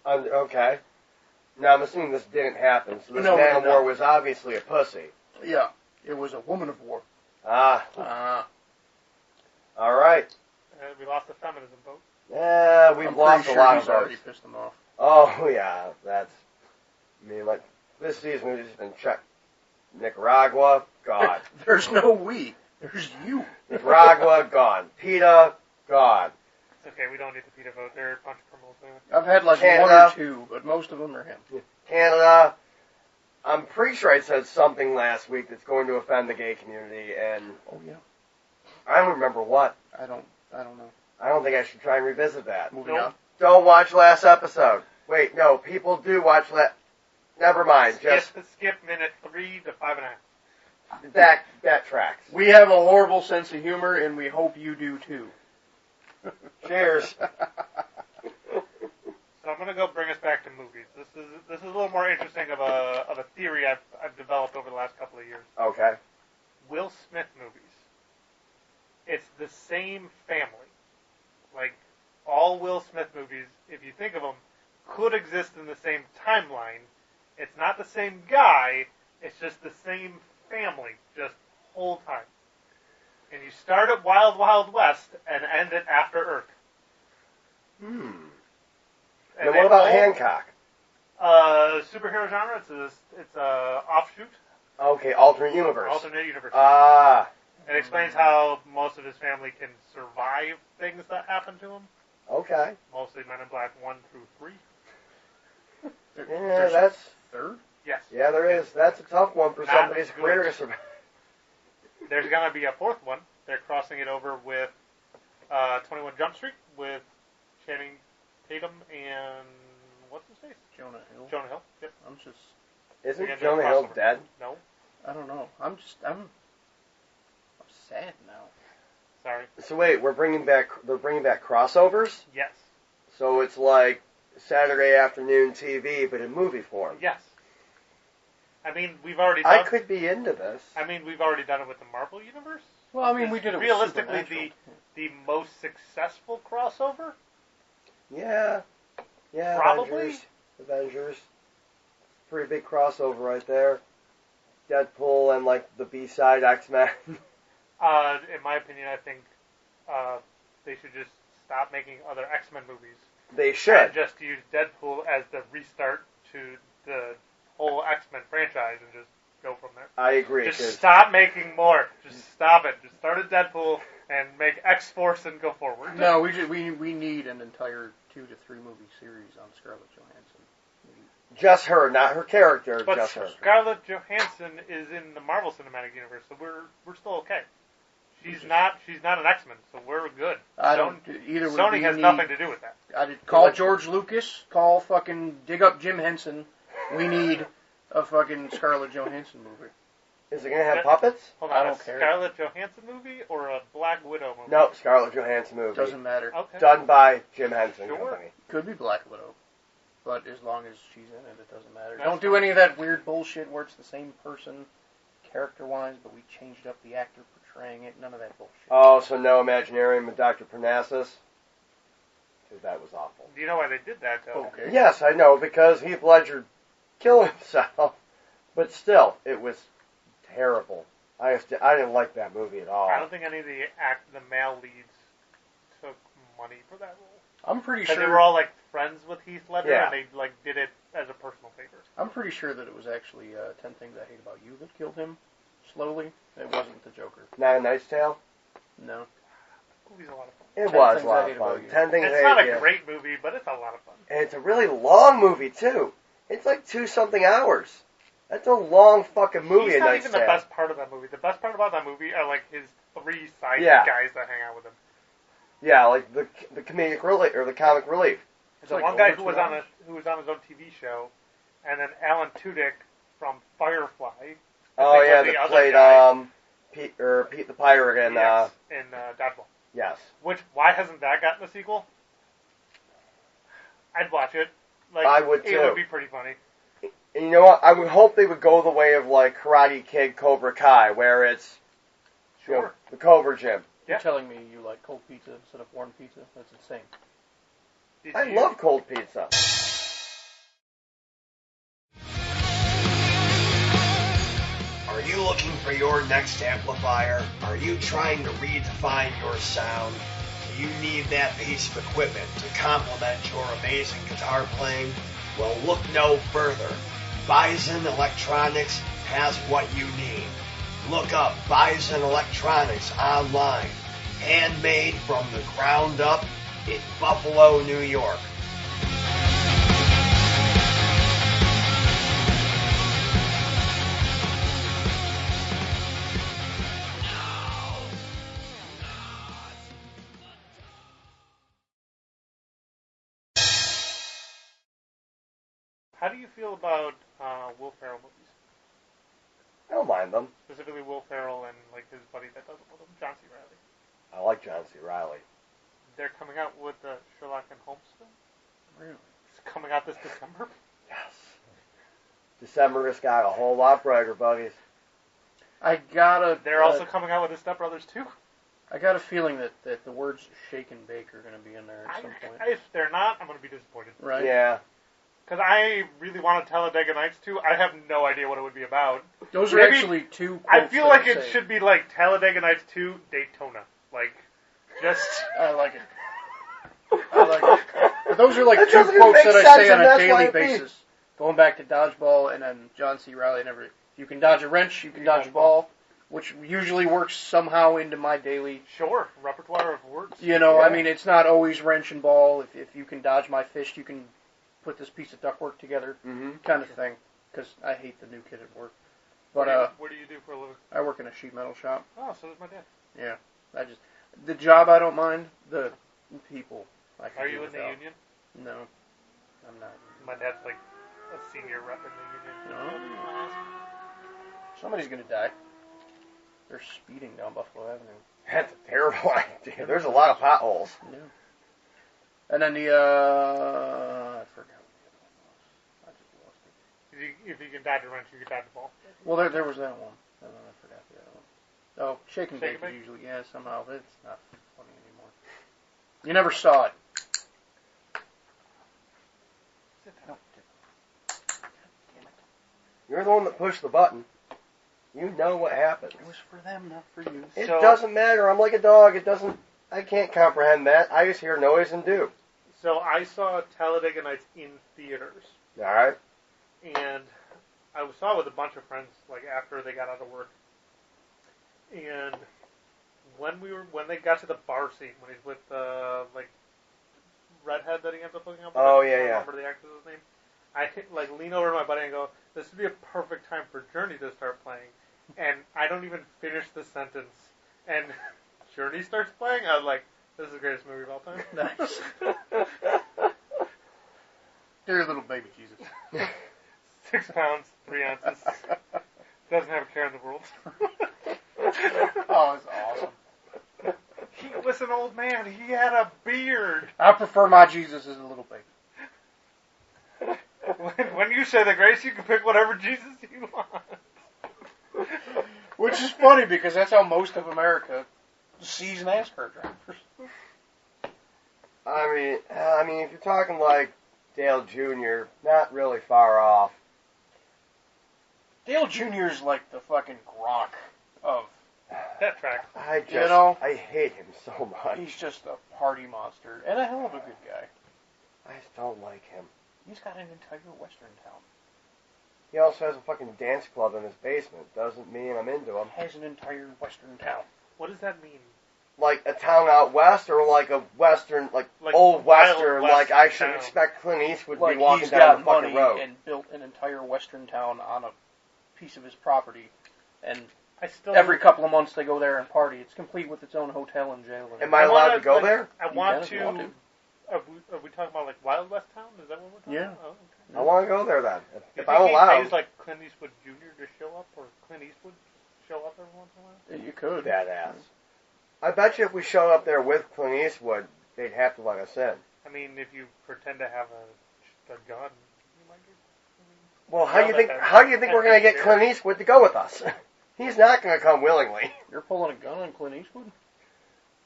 Okay. Now, I'm assuming this didn't happen, so this No, man it of did war not. was obviously a pussy. Yeah, it was a woman of war. Ah, all right. We lost the feminism vote. Yeah, we've I'm lost pretty a lot sure of he's already votes. pissed them off. Oh, yeah, that's... I mean, like, this season we've just been checked. Nicaragua, gone. There's no we. There's you. Nicaragua, gone. PETA, gone. It's okay, we don't need the PETA vote. They're a bunch of criminals anyway. I've had like Canada. one or two, but most of them are him. Canada, I'm pretty sure I said something last week that's going to offend the gay community, and Oh yeah. I don't remember what. I don't know. I don't think I should try and revisit that. Moving Nope. on. Don't watch last episode. Wait, no, people do watch Never mind, just Skip minute 3 to 5.5. that tracks. We have a horrible sense of humor, and we hope you do too. Cheers. So I'm gonna go bring us back to movies. This is a little more interesting of a theory I've developed over the last couple of years. Okay. Will Smith movies. it's the same family. Like, all Will Smith movies, if you think of them, could exist in the same timeline. It's not the same guy, it's just the same family, just whole time. And you start at Wild Wild West and end it After Earth. And And what about Hancock? Superhero genre, it's a offshoot. Okay, alternate universe. Alternate universe. Ah. It explains how most of his family can survive things that happen to him. Okay. Mostly Men in Black 1 through 3. Yeah, that's... Third? Yes. Yeah, there is. That's a tough one for Not somebody's good. career to survive. There's going to be a fourth one. They're crossing it over with 21 Jump Street with Channing Tatum and... what's his face? Jonah Hill. Jonah Hill. Yep. I'm just... Isn't Again, Jonah Hill crossover. dead? No. I don't know. I'm sad now. Sorry. So wait, they're bringing back crossovers? Yes. So it's like Saturday afternoon TV, but in movie form. Yes. I mean, we've already done... I could be into this. I mean, we've already done it with the Marvel Universe. Well, I mean, we did it with realistically Supernatural. the most successful crossover. Yeah. Yeah, Probably. Avengers. Pretty big crossover right there. Deadpool and, like, the B-side X-Men. In my opinion, I think they should just stop making other X-Men movies. They should. And just use Deadpool as the restart to the whole X-Men franchise and just go from there. I agree. Just stop making more. Just stop it. Just start at Deadpool and make X-Force and go forward. No, we need an entire 2 to 3 movie series on Scarlett Johansson. Just her, not her character, But just her. Scarlett Johansson is in the Marvel Cinematic Universe, so we're still okay. She's not an X-Men, so we're good. Sony has nothing to do with that. I did call George Lucas, dig up Jim Henson. We need a fucking Scarlett Johansson movie. Is it going to have puppets? Hold on, I don't care. Scarlett Johansson movie or a Black Widow movie? No, Scarlett Johansson movie. Doesn't matter. Okay. Done by Jim Henson Sure. Company. Could be Black Widow. But as long as she's in it, it doesn't matter. That's Don't do any of that weird bullshit where it's the same person character-wise, but we changed up the actor portraying it. None of that bullshit. Oh, so no Imaginarium with Dr. Parnassus? Because that was awful. Do you know why they did that, though? Okay. Yes, I know, because Heath Ledger killed himself. But still, it was terrible. I didn't like that movie at all. I don't think any of the male leads took money for that role. I'm pretty Because sure they were all like friends with Heath Ledger, Yeah. and they like did it as a personal favor. I'm pretty sure that it was actually 10 Things I Hate About You that killed him slowly. It wasn't the Joker. Not a Knight's Tale? No. The movie's a lot of fun. It 10 was Things a lot I of Hate fun. About You. 10 Things I It's Hate not a About You. great movie, but it's a lot of fun. And it's a really long movie, too. It's like 2-something hours. That's a long fucking movie, He's A not Knight's even Tale. the best part of that movie. The best part about that movie are like his 3 side Yeah. guys that hang out with him. Yeah, like the comedic relief, or the comic relief. The like one guy over who was 2 on hours. his own TV show, and then Alan Tudyk from Firefly. Oh, think yeah, was the that other played, guy. Pete the Pirate and, Yes, in Dodgeball. yes. Which, why hasn't that gotten a sequel? I'd watch it. Like, I would, It too. would be pretty funny. And you know what? I would hope they would go the way of, like, Karate Kid Cobra Kai, where it's, you know, Sure. the Cobra Gym. You're Yeah. telling me you like cold pizza instead of warm pizza? That's insane. Did I you- love cold pizza. Are you looking for your next amplifier? Are you trying to redefine your sound? Do you need that piece of equipment to complement your amazing guitar playing? Well, look no further. Bison Electronics has what you need. Look up Bison Electronics online. Handmade from the ground up in Buffalo, New York. How do you feel about Will Ferrell movies? I don't mind them. Specifically Will Ferrell and like his buddy that does it with him, John C. Reilly. I like John C. Reilly. They're coming out with the Sherlock and Holmes film. Really? It's coming out this December. Yes. December has got a whole lot brighter, buddies. I gotta. They're also coming out with the Step Brothers too. I got a feeling that the words shake and bake are going to be in there at some point. If they're not, I'm going to be disappointed. Right? Yeah. Because I really want to Talladega Nights 2. I have no idea what it would be about. Those are Maybe- actually two quotes I feel that like I it say. should be like Talladega Nights 2 Daytona. Like, just... I like it. I like it. But those are like That two doesn't even quotes make that I sense, say on and a that's why daily it be. basis. Going back to dodgeball and then John C. Reilly and everything. You can dodge a wrench, you can dodge a ball, which usually works somehow into my daily... Sure, repertoire of words. You know, Yeah. I mean, it's not always wrench and ball. If you can dodge my fist, you can put this piece of ductwork together, kind of thing. Because I hate the new kid at work. But What do you do for a living? I work in a sheet metal shop. Oh, so does my dad. Yeah, the job I don't mind. The people. I can Are do you in the without. union? No, I'm not. My dad's like a senior rep in the union. No. Somebody's gonna die. They're speeding down Buffalo Avenue. That's a terrible idea. There's a lot of potholes. Yeah. And then I forgot what the other one was. I just lost it. If you can dodge a wrench, you can dodge a ball. Well, there was that one. And then I forgot the other one. Oh, shake and Shake bake and is bake? usually, yeah, somehow it's not funny anymore. You never saw it. No. Damn it. You're the one that pushed the button. You know what happens. It was for them, not for you. It So- doesn't matter. I'm like a dog. It doesn't. I can't comprehend that. I just hear noise and do. So I saw Talladega Nights in theaters, All right. and I saw it with a bunch of friends like after they got out of work. And when they got to the bar scene, when he's with like redhead that he ends up hooking up with, Oh, I yeah, don't yeah. remember the actress's name. I like lean over to my buddy and go, "This would be a perfect time for Journey to start playing." And I don't even finish the sentence, and Journey starts playing. I was like, "This is the greatest movie of all time." Nice. Dear little baby Jesus. 6 pounds, 3 ounces. Doesn't have a care in the world. Oh, it's awesome. He was an old man. He had a beard. I prefer my Jesus as a little baby. When you say the grace, you can pick whatever Jesus you want. Which is funny because that's how most of America sees NASCAR drivers. I mean, if you're talking like Dale Jr., not really far off. Dale Jr. is like the fucking Gronk of, That track. I just, You know? I hate him so much. he's just a party monster and a hell of a good guy. I just don't like him. He's got an entire western town. He also has a fucking dance club in his basement. Doesn't mean I'm into him. Has an entire western town. What does that mean? Like a town out west, or like a western, like old Wild western. West like I should town. expect Clint Eastwood to Like be walking he's down got the fucking money road. and built an entire western town on a piece of his property, and I still every couple of months they go there and party. It's complete with its own hotel and jail. And Am I allowed to go there? I You want can if you want to. to. Are we talking about like Wild West Town? Is that what we're talking Yeah. about? Oh, okay. I want to go there then. You If think I'm he allowed. pays like Clint Eastwood Jr. to show up, or Clint Eastwood show up every once in a while? You could. Badass. I bet you if we showed up there with Clint Eastwood, they'd have to let us in. I mean, if you pretend to have a gun, you might get. Well, how do you think we're going to get Clint Eastwood to go with us? He's not going to come willingly. You're pulling a gun on Clint Eastwood?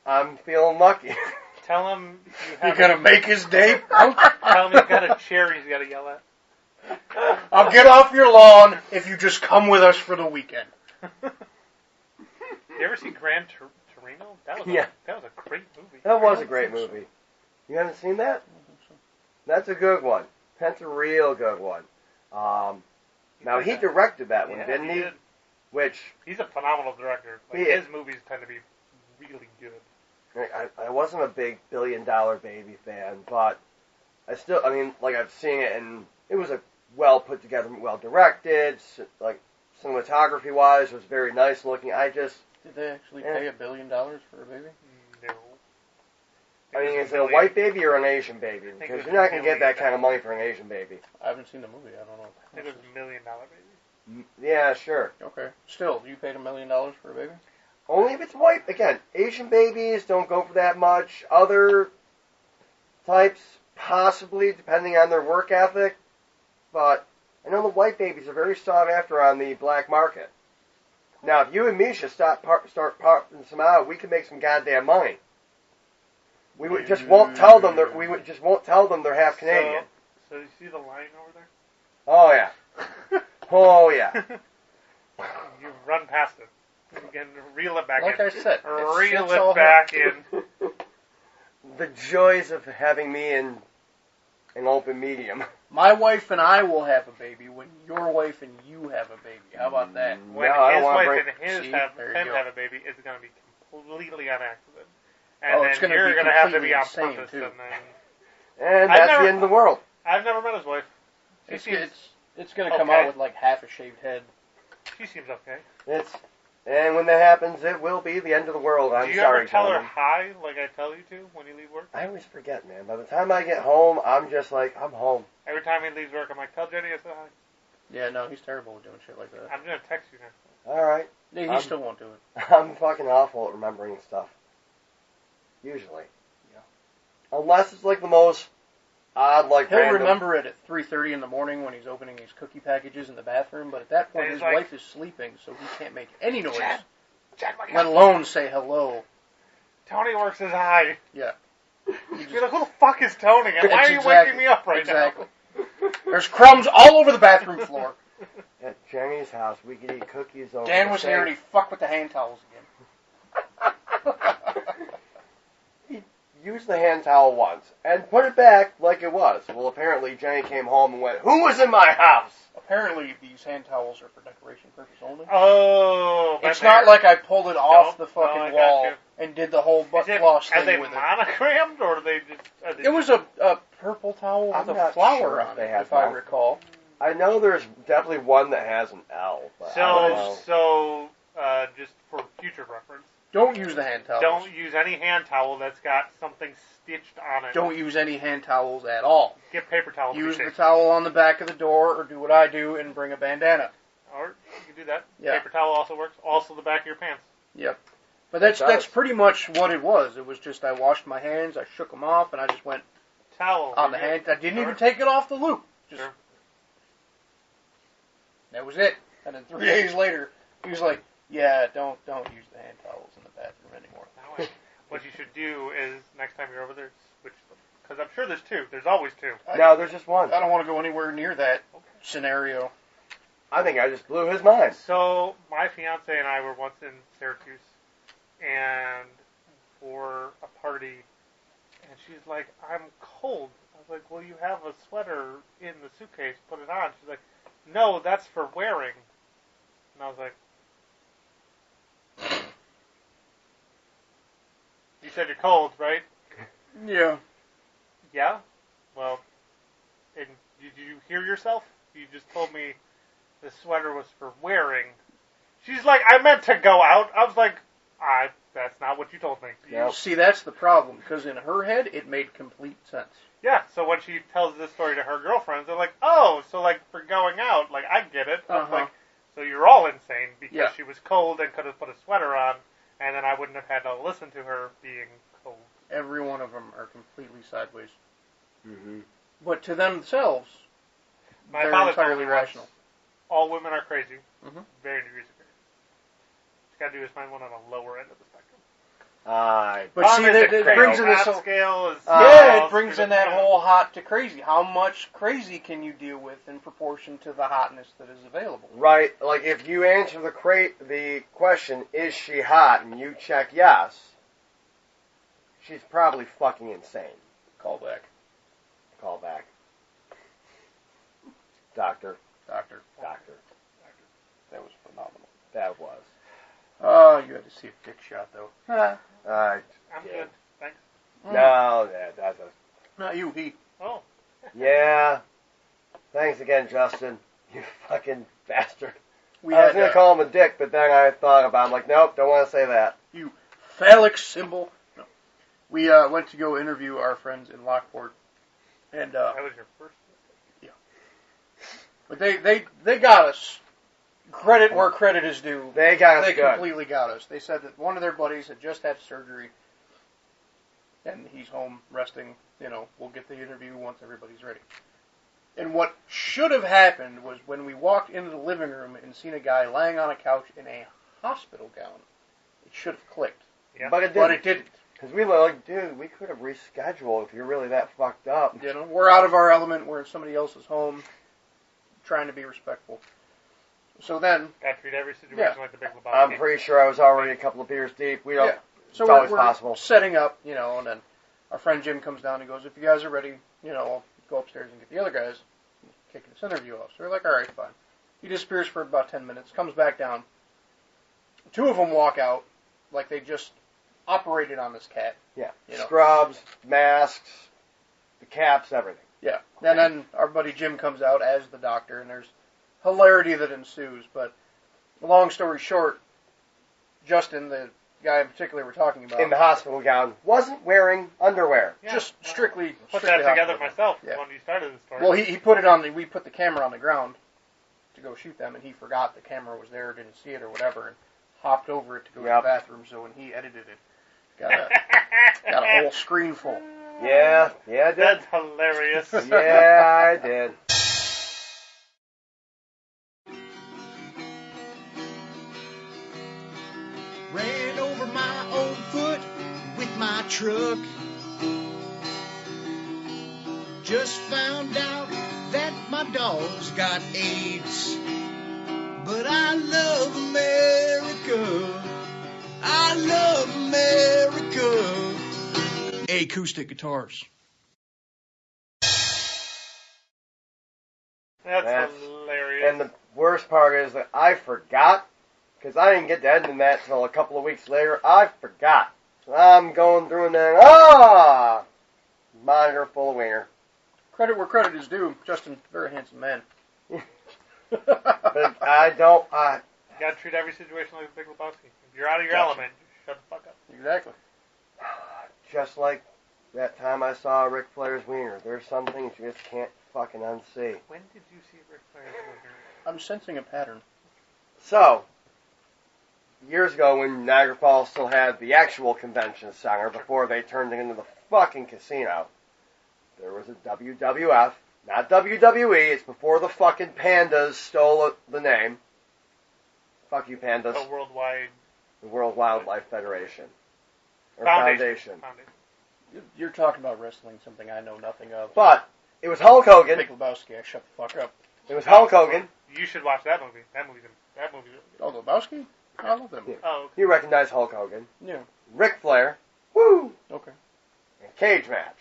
I'm feeling lucky. Tell him you You're have. going to make his day? Tell him he's got a chair he's got to yell at. I'll get off your lawn if you just come with us for the weekend. You ever see Gran Torino? That was Yeah. that was a great movie. That was a great movie. You haven't seen that? That's a good one. That's a real good one. Now, he directed that one, Yeah, didn't he? did. Which, He's a phenomenal director. Like, He is. his movies tend to be really good. I wasn't a big $1 Billion Baby fan, but I mean, like, I've seen it, and it was a well put together, well directed, like, cinematography-wise, it was very nice looking. Did they actually pay $1 billion for a baby? No. I mean, is it a white baby or an Asian baby? think it Because was you're not going $1 to get that million. kind of money for an Asian baby. I haven't seen the movie. I don't know. I think it was $1 Million Baby. Yeah, sure. Okay. Still, you paid $1 million for a baby? Only if it's white. Again, Asian babies don't go for that much. Other types, possibly, depending on their work ethic. But I know the white babies are very sought after on the black market. Now, if you and me should start parting some out, we can make some goddamn money. We would just won't tell them they're half Canadian. So you see the line over there? Oh yeah. Oh yeah. You run past it. You can reel it back Like in. I said, Reel it's all it back here. in. The joys of having me in an open medium. My wife and I will have a baby when your wife and you have a baby. How about that? When No, I don't his wanna wife break- and his See, have there you him go. have a baby, it's going to be completely on accident. And It's then gonna you're be going to have to be completely on insane, purpose. too. And then And I've that's never- the end of the world. I've never met his wife. She seems It's going to come okay. out with like half a shaved head. She seems okay. And when that happens, it will be the end of the world. I'm Do you sorry, ever tell her gentlemen. hi like I tell you to when you leave work? I always forget, man. By the time I get home, I'm just like, I'm home. Every time he leaves work, I'm like, tell Jenny I said hi. Yeah, no, he's terrible at doing shit like that. I'm going to text you now. All right. Yeah, he still won't do it. I'm fucking awful at remembering stuff. Usually. Yeah. Unless it's like the most odd, like He'll random. remember it at 3:30 in the morning when he's opening his cookie packages in the bathroom, but at that point And his he's like, wife is sleeping, so he can't make any noise, Chad, my let God. alone say hello. Tony works his hi. Yeah. You're like, who the fuck is Tony? And why are you Exactly. waking me up right Exactly. There's crumbs all over the bathroom floor. At Jenny's house, we could eat cookies over Dan the was here and he fucked with the hand towels again. He used the hand towel once and put it back like it was. Well, apparently Jenny came home and went, "Who was in my house?" Apparently these hand towels are for decoration purpose only. Oh, It's not like I pulled it off the I fucking got wall you. and did the whole butt Are floss they thing with it. monogrammed or are they just? It was a purple towel I'm with a not flower sure on if they it, had if I that. recall. I know there's definitely one that has an L. But I don't know. So just for future reference, Don't use the hand towels. don't use any hand towel that's got something stitched on it. Don't use any hand towels at all. Get paper towels. Use to the be safe. towel on the back of the door, or do what I do and bring a bandana. Or you can do that. Yeah. Paper towel also works. Also the back of your pants. Yep. But that's It does. that's pretty much what it was. It was just I washed my hands, I shook them off, and I just went Towel. on the hand. I didn't Sure. even take it off the loop. Just Sure. That was it. And then 3 days later, he was like, "Yeah, don't use the hand towels in the bathroom anymore." Now, what you should do is next time you're over there, switch them. Because I'm sure there's two. There's always two. No, there's just one. I don't want to go anywhere near that scenario. I think I just blew his mind. So my fiance and I were once in Syracuse, and for a party, and she's like, "I'm cold." I was like, "Well, you have a sweater in the suitcase. Put it on." She's like, "No, that's for wearing." And I was like, "You said you're cold, right?" Yeah. Yeah. Well, and did you hear yourself? You just told me the sweater was for wearing. She's like, "I meant to go out." I was like, that's not what you told me. Nope. See, that's the problem, because in her head, it made complete sense. Yeah, so when she tells this story to her girlfriends, they're like, "Oh, so like for going out, like I get it." I was Uh-huh. like, "So you're all insane because Yeah. she was cold and could have put a sweater on, and then I wouldn't have had to listen to her being cold." Every one of them are completely sideways. Mm-hmm. But to themselves, My they're father told entirely me once, rational. all women are crazy, Mhm. varying degrees of crazy. Just gotta do is find one on the lower end of the spectrum. But see, that brings in this whole... scale is Yeah, it brings in that whole hot to crazy. How much crazy can you deal with in proportion to the hotness that is available? Right, like if you answer the question, "Is she hot?" and you check yes, she's probably fucking insane. Call back. Call back. Doctor. Doctor. That was phenomenal. That was. Oh, you had to see a dick shot, though. I'm Yeah. good. Thanks. No, that's a... Not you, he. Oh. Yeah. Thanks again, Justin. You fucking bastard. We I was had going to call him a dick, but then I thought about it. I'm like, nope, don't want to say that. you phallic symbol. No. We went to go interview our friends in Lockport. And, That was your first. but they got us. Credit where credit is due. They got us They good. completely got us. They said that one of their buddies had just had surgery, and he's home resting. You know, we'll get the interview once everybody's ready. And what should have happened was when we walked into the living room and seen a guy laying on a couch in a hospital gown. It should have clicked. Yep. But it didn't. But it didn't. Because we were like, dude, we could have rescheduled if you're really that fucked up. You know, we're out of our element. We're in somebody else's home, trying to be respectful. So then, Gotta treat every situation like the Big Lebowski. I'm pretty sure I was already a couple of beers deep. We don't. yeah. So it's always we're possible. setting up, you know, and then our friend Jim comes down and goes, if you guys are ready, you know, I'll go upstairs and get the other guys, kicking this interview off. So we're like, all right, fine. He disappears for about 10 minutes, comes back down. Two of them walk out like they just operated on this cat. Yeah. You know. Scrubs, masks, the caps, everything. Yeah. And then our buddy Jim comes out as the doctor, and there's hilarity that ensues. But long story short, Justin, the guy in particular we're talking about, In the hospital gown, wasn't wearing underwear. Yeah. just strictly Put strictly that together hospital. myself Yeah. when you started the story. Well, he put it on we put the camera on the ground to go shoot them, and he forgot the camera was there, didn't see it or whatever, and hopped over it to go to the bathroom. So when he edited it, got a whole screen full. Yeah, I did. That's hilarious. Yeah, I did. Ran over my own foot with my truck. Just found out that my dog's got AIDS. But I love America. I love America. Acoustic guitars. That's hilarious. And the worst part is that I forgot, because I didn't get to end that till a couple of weeks later. I forgot. So I'm going through and then, monitor full of wiener. Credit where credit is due. Justin, very handsome man. But I don't, You gotta treat every situation like the Big Lebowski. If you're out of your element, shut the fuck up. Exactly. just like that time I saw Ric Flair's wiener. There's some things you just can't fucking unsee. When did you see Ric Flair's wiener? I'm sensing a pattern. So, years ago when Niagara Falls still had the actual convention center before they turned it into the fucking casino, there was a WWF, not WWE, it's before the fucking Pandas stole the name. Fuck you, Pandas. The worldwide The World Wildlife Federation. Or foundation. You're talking about wrestling, something I know nothing of. But, it was Hulk Hogan. Big Lebowski, I shut the fuck up. It was Hulk Hogan. You should watch that movie. That movie's Oh, Lebowski? I love that movie. Oh, You recognize Hulk Hogan. Yeah. Ric Flair. Woo! Okay. And cage match.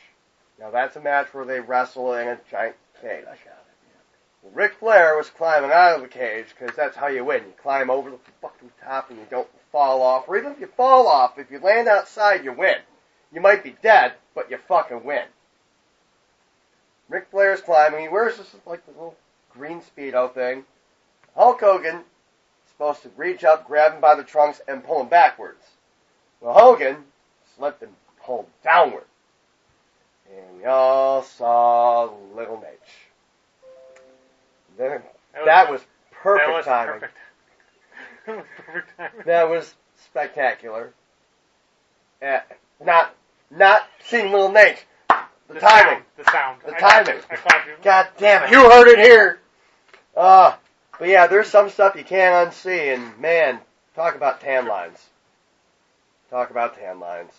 Now that's a match where they wrestle in a giant cage. I got it. Ric Flair was climbing out of the cage because that's how you win. You climb over the fucking top and you don't fall off. Or even if you fall off, if you land outside, you win. You might be dead, but you fucking win. Ric Flair's climbing. He wears this like the little green Speedo thing. Hulk Hogan is supposed to reach up, grab him by the trunks, and pull him backwards. Well, Hogan slipped and pulled downward. And we all saw Little Nate. Then that was perfect timing. Perfect. That was perfect timing. That was spectacular. Not seeing Little Nate. The timing. The sound. The I caught timing. you. I caught you. God damn it. You heard it here. But yeah, there's some stuff you can't unsee, and man, talk about tan lines. Talk about tan lines.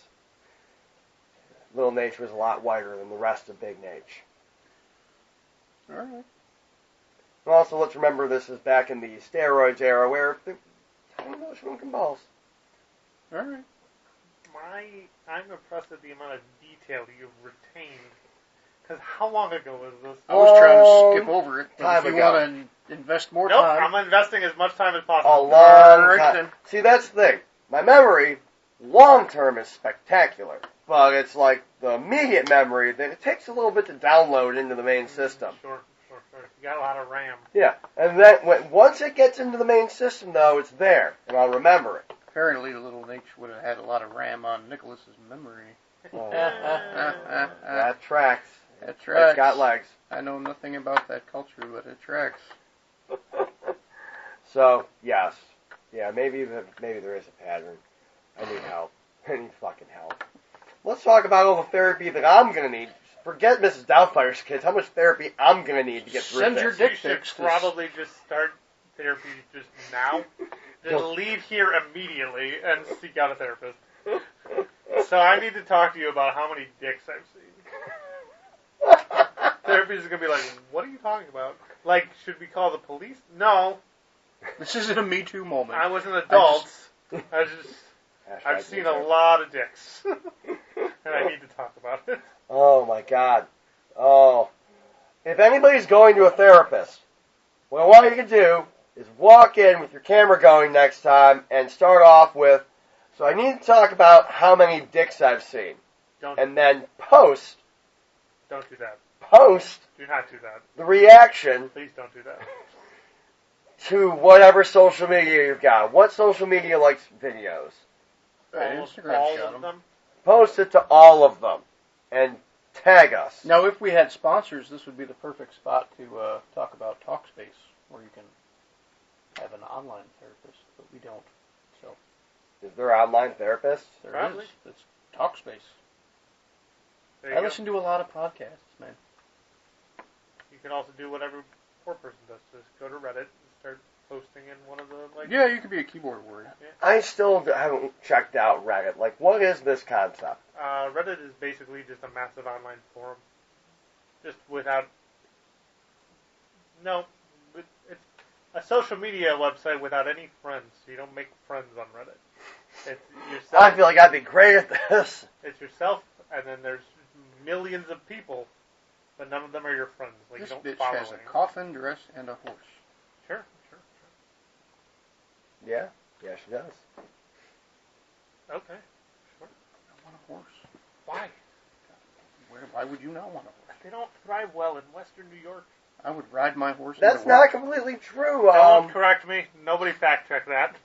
Little Nate was a lot whiter than the rest of Big Nate. Alright. Also, let's remember this is back in the steroids era where the tiny little shrinking balls. Alright. I'm impressed at the amount of detail you've retained. Because how long ago was this? I was trying to skip over it, but time if you ago. want to invest more Nope, time... I'm investing as much time as A possible. long Alright, time. then. See, that's the thing. My memory, long term, is spectacular. But it's like the immediate memory that it takes a little bit to download into the main system. Sure. You got a lot of RAM. Yeah, and then once it gets into the main system, though, it's there, and I'll remember it. Apparently, Little Nate would have had a lot of RAM on Nicholas's memory. Oh, That that tracks. tracks. It's got legs. I know nothing about that culture, but it tracks. So, yes. Yeah, maybe there is a pattern. I need help. I need fucking help. Let's talk about all the therapy that I'm going to need. Forget Mrs. Doubtfire's kids, how much therapy I'm going to need to get through Send this. your dick You should pics. probably just start therapy just now. Then leave here immediately and seek out a therapist. So I need to talk to you about how many dicks I've seen. Therapist is going to be like, what are you talking about? Like, should we call the police? No. This isn't a Me Too moment. I was an adult. I've seen a lot of dicks. And I need to talk about it. Oh my God. Oh. If anybody's going to a therapist, what I want you to do is walk in with your camera going next time and start off with, so I need to talk about how many dicks I've seen. And then post. Don't do that. Post. Do not do that. The reaction. Please don't do that. To whatever social media you've got. What social media likes videos? Instagram's got of them. Post it to all of them. And tag us. Now, if we had sponsors, this would be the perfect spot to talk about Talkspace, where you can have an online therapist, but we don't. So, is there online therapists? There Probably. is. It's Talkspace. I listen to a lot of podcasts, man. You can also do whatever poor person does. Just go to Reddit and start posting in one of the Yeah, you could be a keyboard warrior. Yeah. I still haven't checked out Reddit. Like, what is this concept? Reddit is basically just a massive online forum. Just without... No. It's a social media website without any friends. You don't make friends on Reddit. It's yourself. I feel like I'd be great at this. It's yourself, and then there's millions of people, but none of them are your friends. Like, This you don't bitch follow has a anyone. coffin, dress, and a horse. Sure. Yeah, she does. Okay. Sure. I want a horse. Why? Why would you not want a horse? They don't thrive well in Western New York. I would ride my horse. That's into not work. completely true. Don't correct me. Nobody fact check that.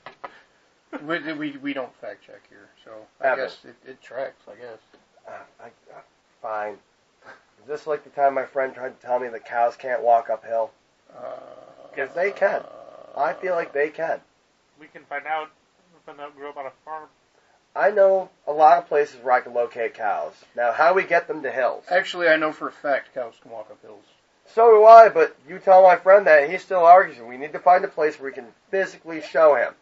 We don't fact check here, so I Ever. guess it tracks. I guess. Fine. Is this like the time my friend tried to tell me that cows can't walk uphill? Because they can. I feel like they can. We can find out if I grew up on a farm. I know a lot of places where I can locate cows. Now, how we get them to hills? Actually, I know for a fact cows can walk up hills. So do I, but you tell my friend that, and he still argues. We need to find a place where we can physically show him.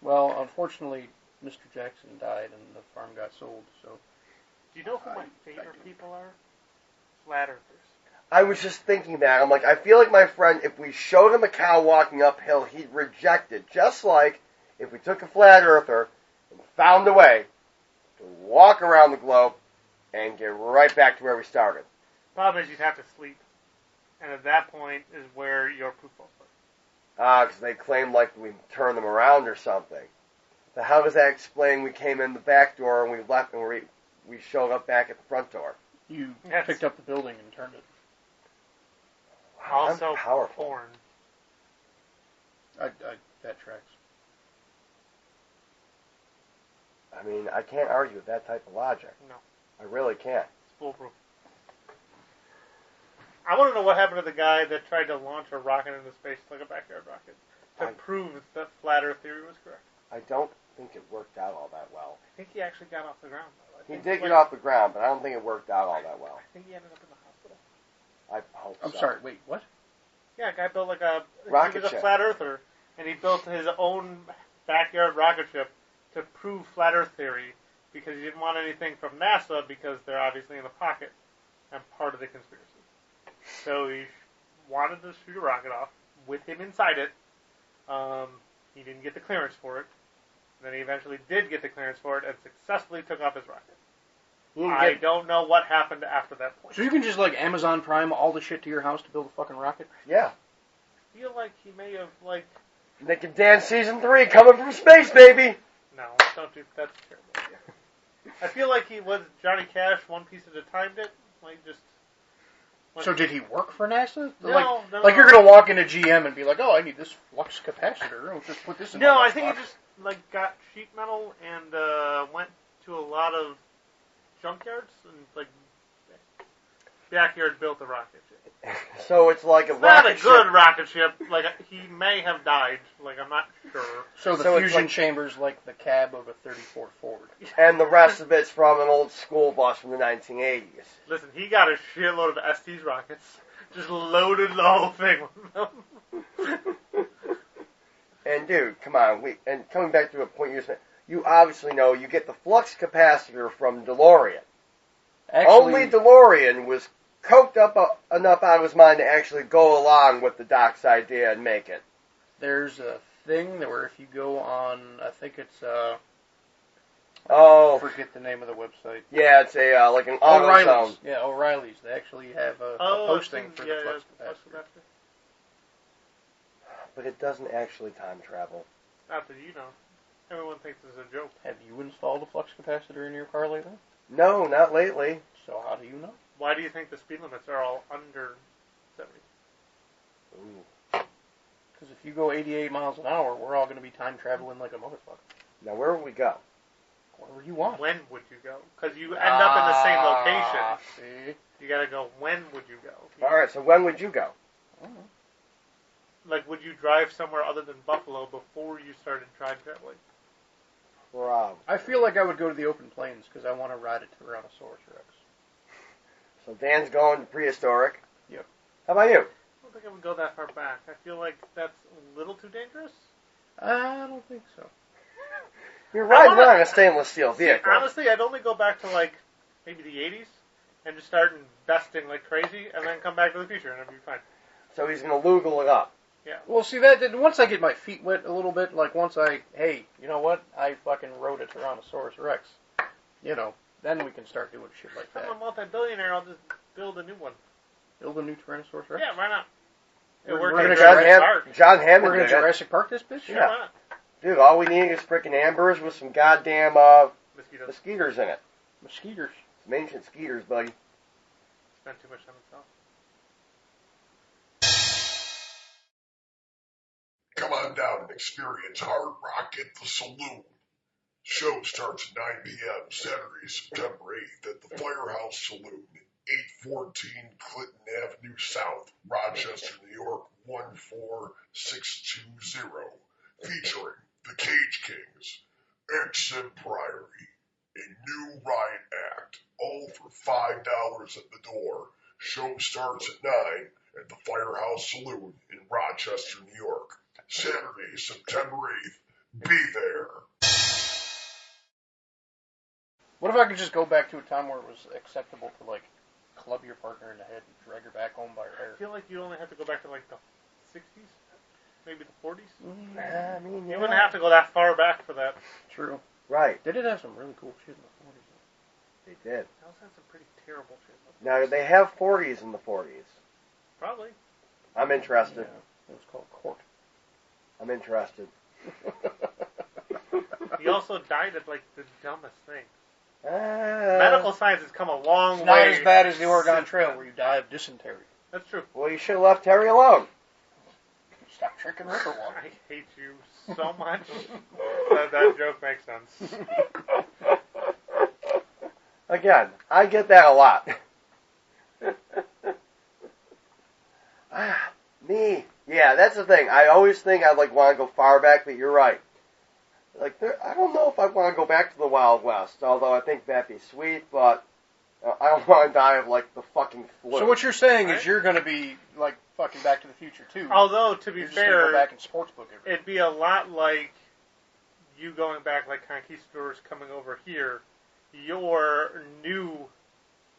Well, unfortunately, Mr. Jackson died and the farm got sold, so... Do you know who my favorite people are? Flat Earthers. I was just thinking that. I'm like, I feel like my friend, if we showed him a cow walking uphill, he'd reject it. Just like if we took a flat earther and found a way to walk around the globe and get right back to where we started. Problem is, you'd have to sleep. And at that point is where your poop falls apart. Because they claim like we turned them around or something. So how does that explain we came in the back door and we left and we showed up back at the front door? You Yes. picked up the building and turned it. Wow, I'm Also, powerful. porn. That tracks. I mean, I can't argue with that type of logic. No. I really can't. It's foolproof. I want to know what happened to the guy that tried to launch a rocket into space like a backyard rocket to prove that flat Earth theory was correct. I don't think it worked out all that well. I think he actually got off the ground, though. He did get off the ground, but I don't think it worked out all that well. I think he ended up in the hospital. I hope I'm so. sorry, wait, what? Yeah, a guy built like a... Rocket he was a ship. flat earther, and he built his own backyard rocket ship to prove flat Earth theory because he didn't want anything from NASA because they're obviously in the pocket and part of the conspiracy. So he wanted to shoot a rocket off with him inside it. He didn't get the clearance for it. Then he eventually did get the clearance for it and successfully took off his rocket. I don't know what happened after that point. So you can just, like, Amazon Prime all the shit to your house to build a fucking rocket? Yeah. I feel like he may have, like... Nick and Dan Season 3 coming from space, baby! No, don't do... That's a terrible idea. I feel like he was Johnny Cash, one piece at a time did. Like, just... So did he work for NASA? No, like you're going to walk into GM and be like, oh, I need this flux capacitor. I'll just put this in No, my I think box. he just, like, got sheet metal and went to a lot of junkyards and, like, backyard built a rocket ship. So it's like a It's not a rocket good ship. rocket ship. Like, he may have died. Like, I'm not sure. So the So it's fusion like- chamber's like the cab of a 34 Ford. And the rest of it's from an old school bus from the 1980s. Listen, he got a shitload of ST's rockets. Just loaded the whole thing with them. And dude, come on, and coming back to a point you said, you obviously know you get the flux capacitor from DeLorean. Actually, Only DeLorean was coked up enough out of his mind to actually go along with the Doc's idea and make it. there's a thing that where if you go on, I think it's Oh, forget the name of the website. yeah, it's a like an auto O'Reilly's. zone. Yeah, O'Reilly's. They actually have a posting for the flux capacitor. But it doesn't actually time travel. Not that you know. Everyone thinks it's a joke. Have you installed a flux capacitor in your car lately? No, not lately. So how do you know? Why do you think the speed limits are all under 70? Ooh. Because if you go 88 miles an hour, we're all going to be time traveling like a motherfucker. Now where would we go? Wherever you want. When would you go? Because you end up in the same location. See? You gotta go, when would you go? All right, so when would you go? Like, would you drive somewhere other than Buffalo before you started time traveling? I feel like I would go to the open plains because I want to ride a Tyrannosaurus Rex. So Dan's going to prehistoric. Yep. How about you? I don't think I would go that far back. I feel like that's a little too dangerous. I don't think so. You're riding around a stainless steel vehicle. Honestly, I'd only go back to, like, maybe the 80s and just start investing like crazy and then come back to the future and it'd be fine. So he's going to Lugal it up. Yeah. Well, see, that once I get my feet wet a little bit, like once hey, you know what? I fucking rode a Tyrannosaurus Rex. You know, then we can start doing shit like that. I'm a multi-billionaire, I'll just build a new one. Build a new Tyrannosaurus Rex? Yeah, why not? It We're worked gonna in Jurassic Park. John Hammond We're going did to it. Jurassic Park this bitch? Sure, Yeah. why not? Dude, all we need is frickin' Ambers with some goddamn Mosquitoes. mosquitoes in it. Mosquitoes. Some ancient skeeters, buddy. Spent too much on himself. Come on down and experience Hard Rock at the Saloon. Show starts at 9 p.m. Saturday, September 8th at the Firehouse Saloon, 814 Clinton Avenue South, Rochester, New York, 14620. Featuring the Cage Kings, XM Priory, a new riot act, all for $5 at the door. Show starts at 9 at the Firehouse Saloon in Rochester, New York. Saturday, September 8th. Be there. What if I could just go back to a time where it was acceptable to, like, club your partner in the head and drag her back home by her hair? I feel like you only have to go back to, like, the 60s? Maybe the 40s? I mean, You wouldn't have to go that far back for that. True. Right, They did have some really cool shit in the 40s. they did. They also had some pretty terrible shit. Now, they have 40s in the 40s. Probably. I'm interested. Yeah, it was called Court. I'm interested. He also died of, like, the dumbest thing. Medical. Medical science has come a long It's way. not as bad as the Oregon Trail where you die of dysentery. That's true. Well, you should have left Terry alone. Stop drinking river water. I hate you so much. that joke makes sense. Again, I get that a lot. Me. Yeah, that's the thing. I always think I'd like want to go far back, but you're right. Like, I don't know if I want to go back to the Wild West, although I think that'd be sweet, but I don't want to die of, like, the fucking flu. So what you're saying is Right? you're going to be, like, fucking Back to the Future, too. Although, to be You're just gonna fair, go back in Sportsbook every it'd be a lot like you going back, like conquistadors coming over here. Your new,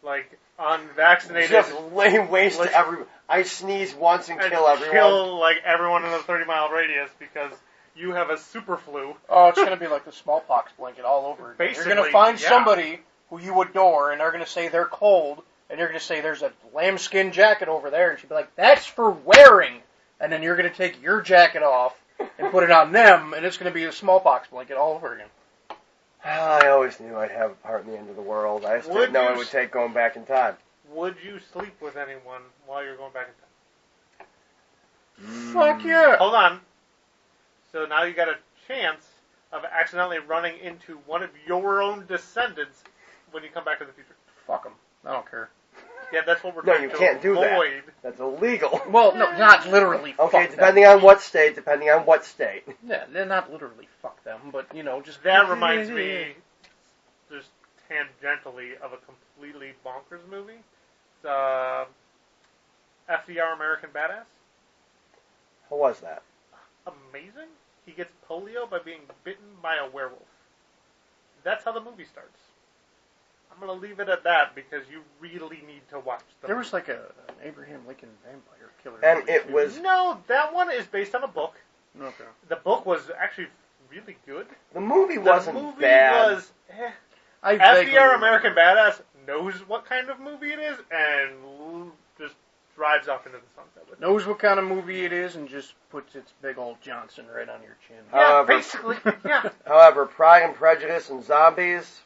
like, unvaccinated... Just lay waste to everyone. I sneeze once and kill everyone. Kill, like, everyone in a 30-mile radius because you have a super flu. Oh, it's going to be like the smallpox blanket all over again. You're going to Basically, find yeah. somebody who you adore, and they're going to say they're cold, and you're going to say there's a lambskin jacket over there, and she'll be like, that's for wearing. And then you're going to take your jacket off and put it on them, and it's going to be a smallpox blanket all over again. I always knew I'd have a part in the end of the world. I just didn't know it would take going back in time. Would you sleep with anyone while you're going back in time? Fuck yeah. Hold on. So now you got a chance of accidentally running into one of your own descendants when you come back to the future. Fuck them. I don't care. Yeah, that's what we're No, trying you to can't do that. avoid. That's illegal. Well, no, not literally Okay, fuck depending them. on what state, Yeah, they're not literally fuck them, but, you know, just... That reminds me, just tangentially, of a completely bonkers movie. It's FDR American Badass. How was that? Amazing. he gets polio by being bitten by a werewolf. That's how the movie starts. I'm going to leave it at that because you really need to watch the There movie. was like an Abraham Lincoln vampire killer. And movie, it too. was... No, that one is based on a book. Okay. The book was actually really good. The movie The wasn't movie bad. was... I vaguely FDR remember. American Badass knows what kind of movie it is and just drives off into the sunset with it. Knows what kind of movie it is and just puts its big old Johnson right on your chin. Yeah, However- basically, yeah. However, Pride and Prejudice and Zombies,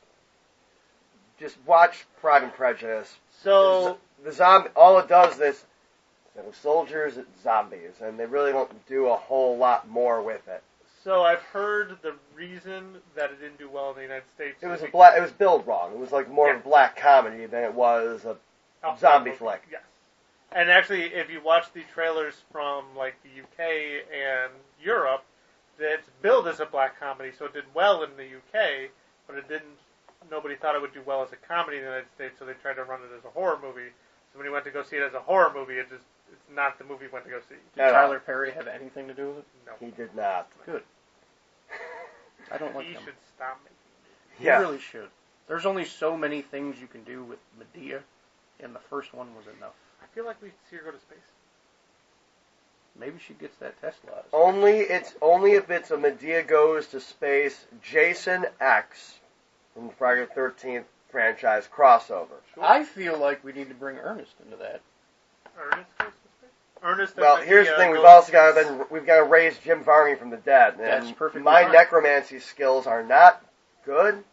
just watch Pride and Prejudice. So, The zombie, all it does is, soldiers, it's zombies, and they really don't do a whole lot more with it. so I've heard the reason that it didn't do well in the United States. It was is it was billed wrong. It was like more of a black comedy than it was a Oh, zombie okay. flick. Yes. And actually, if you watch the trailers from like the UK and Europe, it's billed as a black comedy, so it did well in the UK, but it didn't. Nobody thought it would do well as a comedy in the United States, so they tried to run it as a horror movie. So when you went to go see it as a horror movie, it's not the movie you went to go see. Did Tyler Perry have anything to do with it? No. He did not. Good. I don't like He him. should stop making movies. He Yeah. really should. There's only so many things you can do with Medea, and the first one was enough. I feel like we see her go to space. Maybe she gets that Tesla out of space. Only if it's a Medea Goes to Space Jason X from the Friday the 13th franchise crossover. I feel like we need to bring Ernest into that. Ernest goes to space? Ernest Well, and here's the Medea thing: we've go also to got space. we've got to raise Jim Varney from the dead. And That's perfectly my fine. necromancy skills are not good.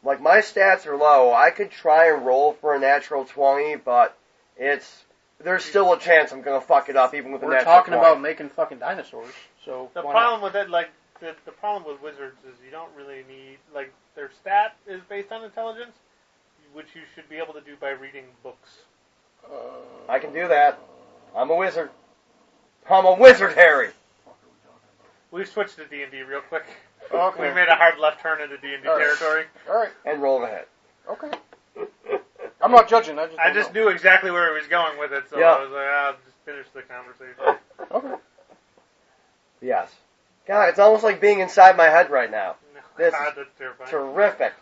Like my stats are low. I could try and roll for a natural 20, but there's still a chance I'm gonna fuck it up even with a We're natural talking 20. about making fucking dinosaurs, so The why problem with it, like, the problem with wizards is you don't really need, like, their stat is based on intelligence, which you should be able to do by reading books. not? I can do that. I'm a wizard. I'm a wizard, Harry. We switched to D&D real quick. Okay. We made a hard left turn into D&D All right. territory. All right. And rolled ahead. Okay. I'm not judging. I just knew exactly where he was going with it, so Yeah. I was like, I'll just finish the conversation. Okay. Yes. God, it's almost like being inside my head right now. This God, is that's terrifying. terrific.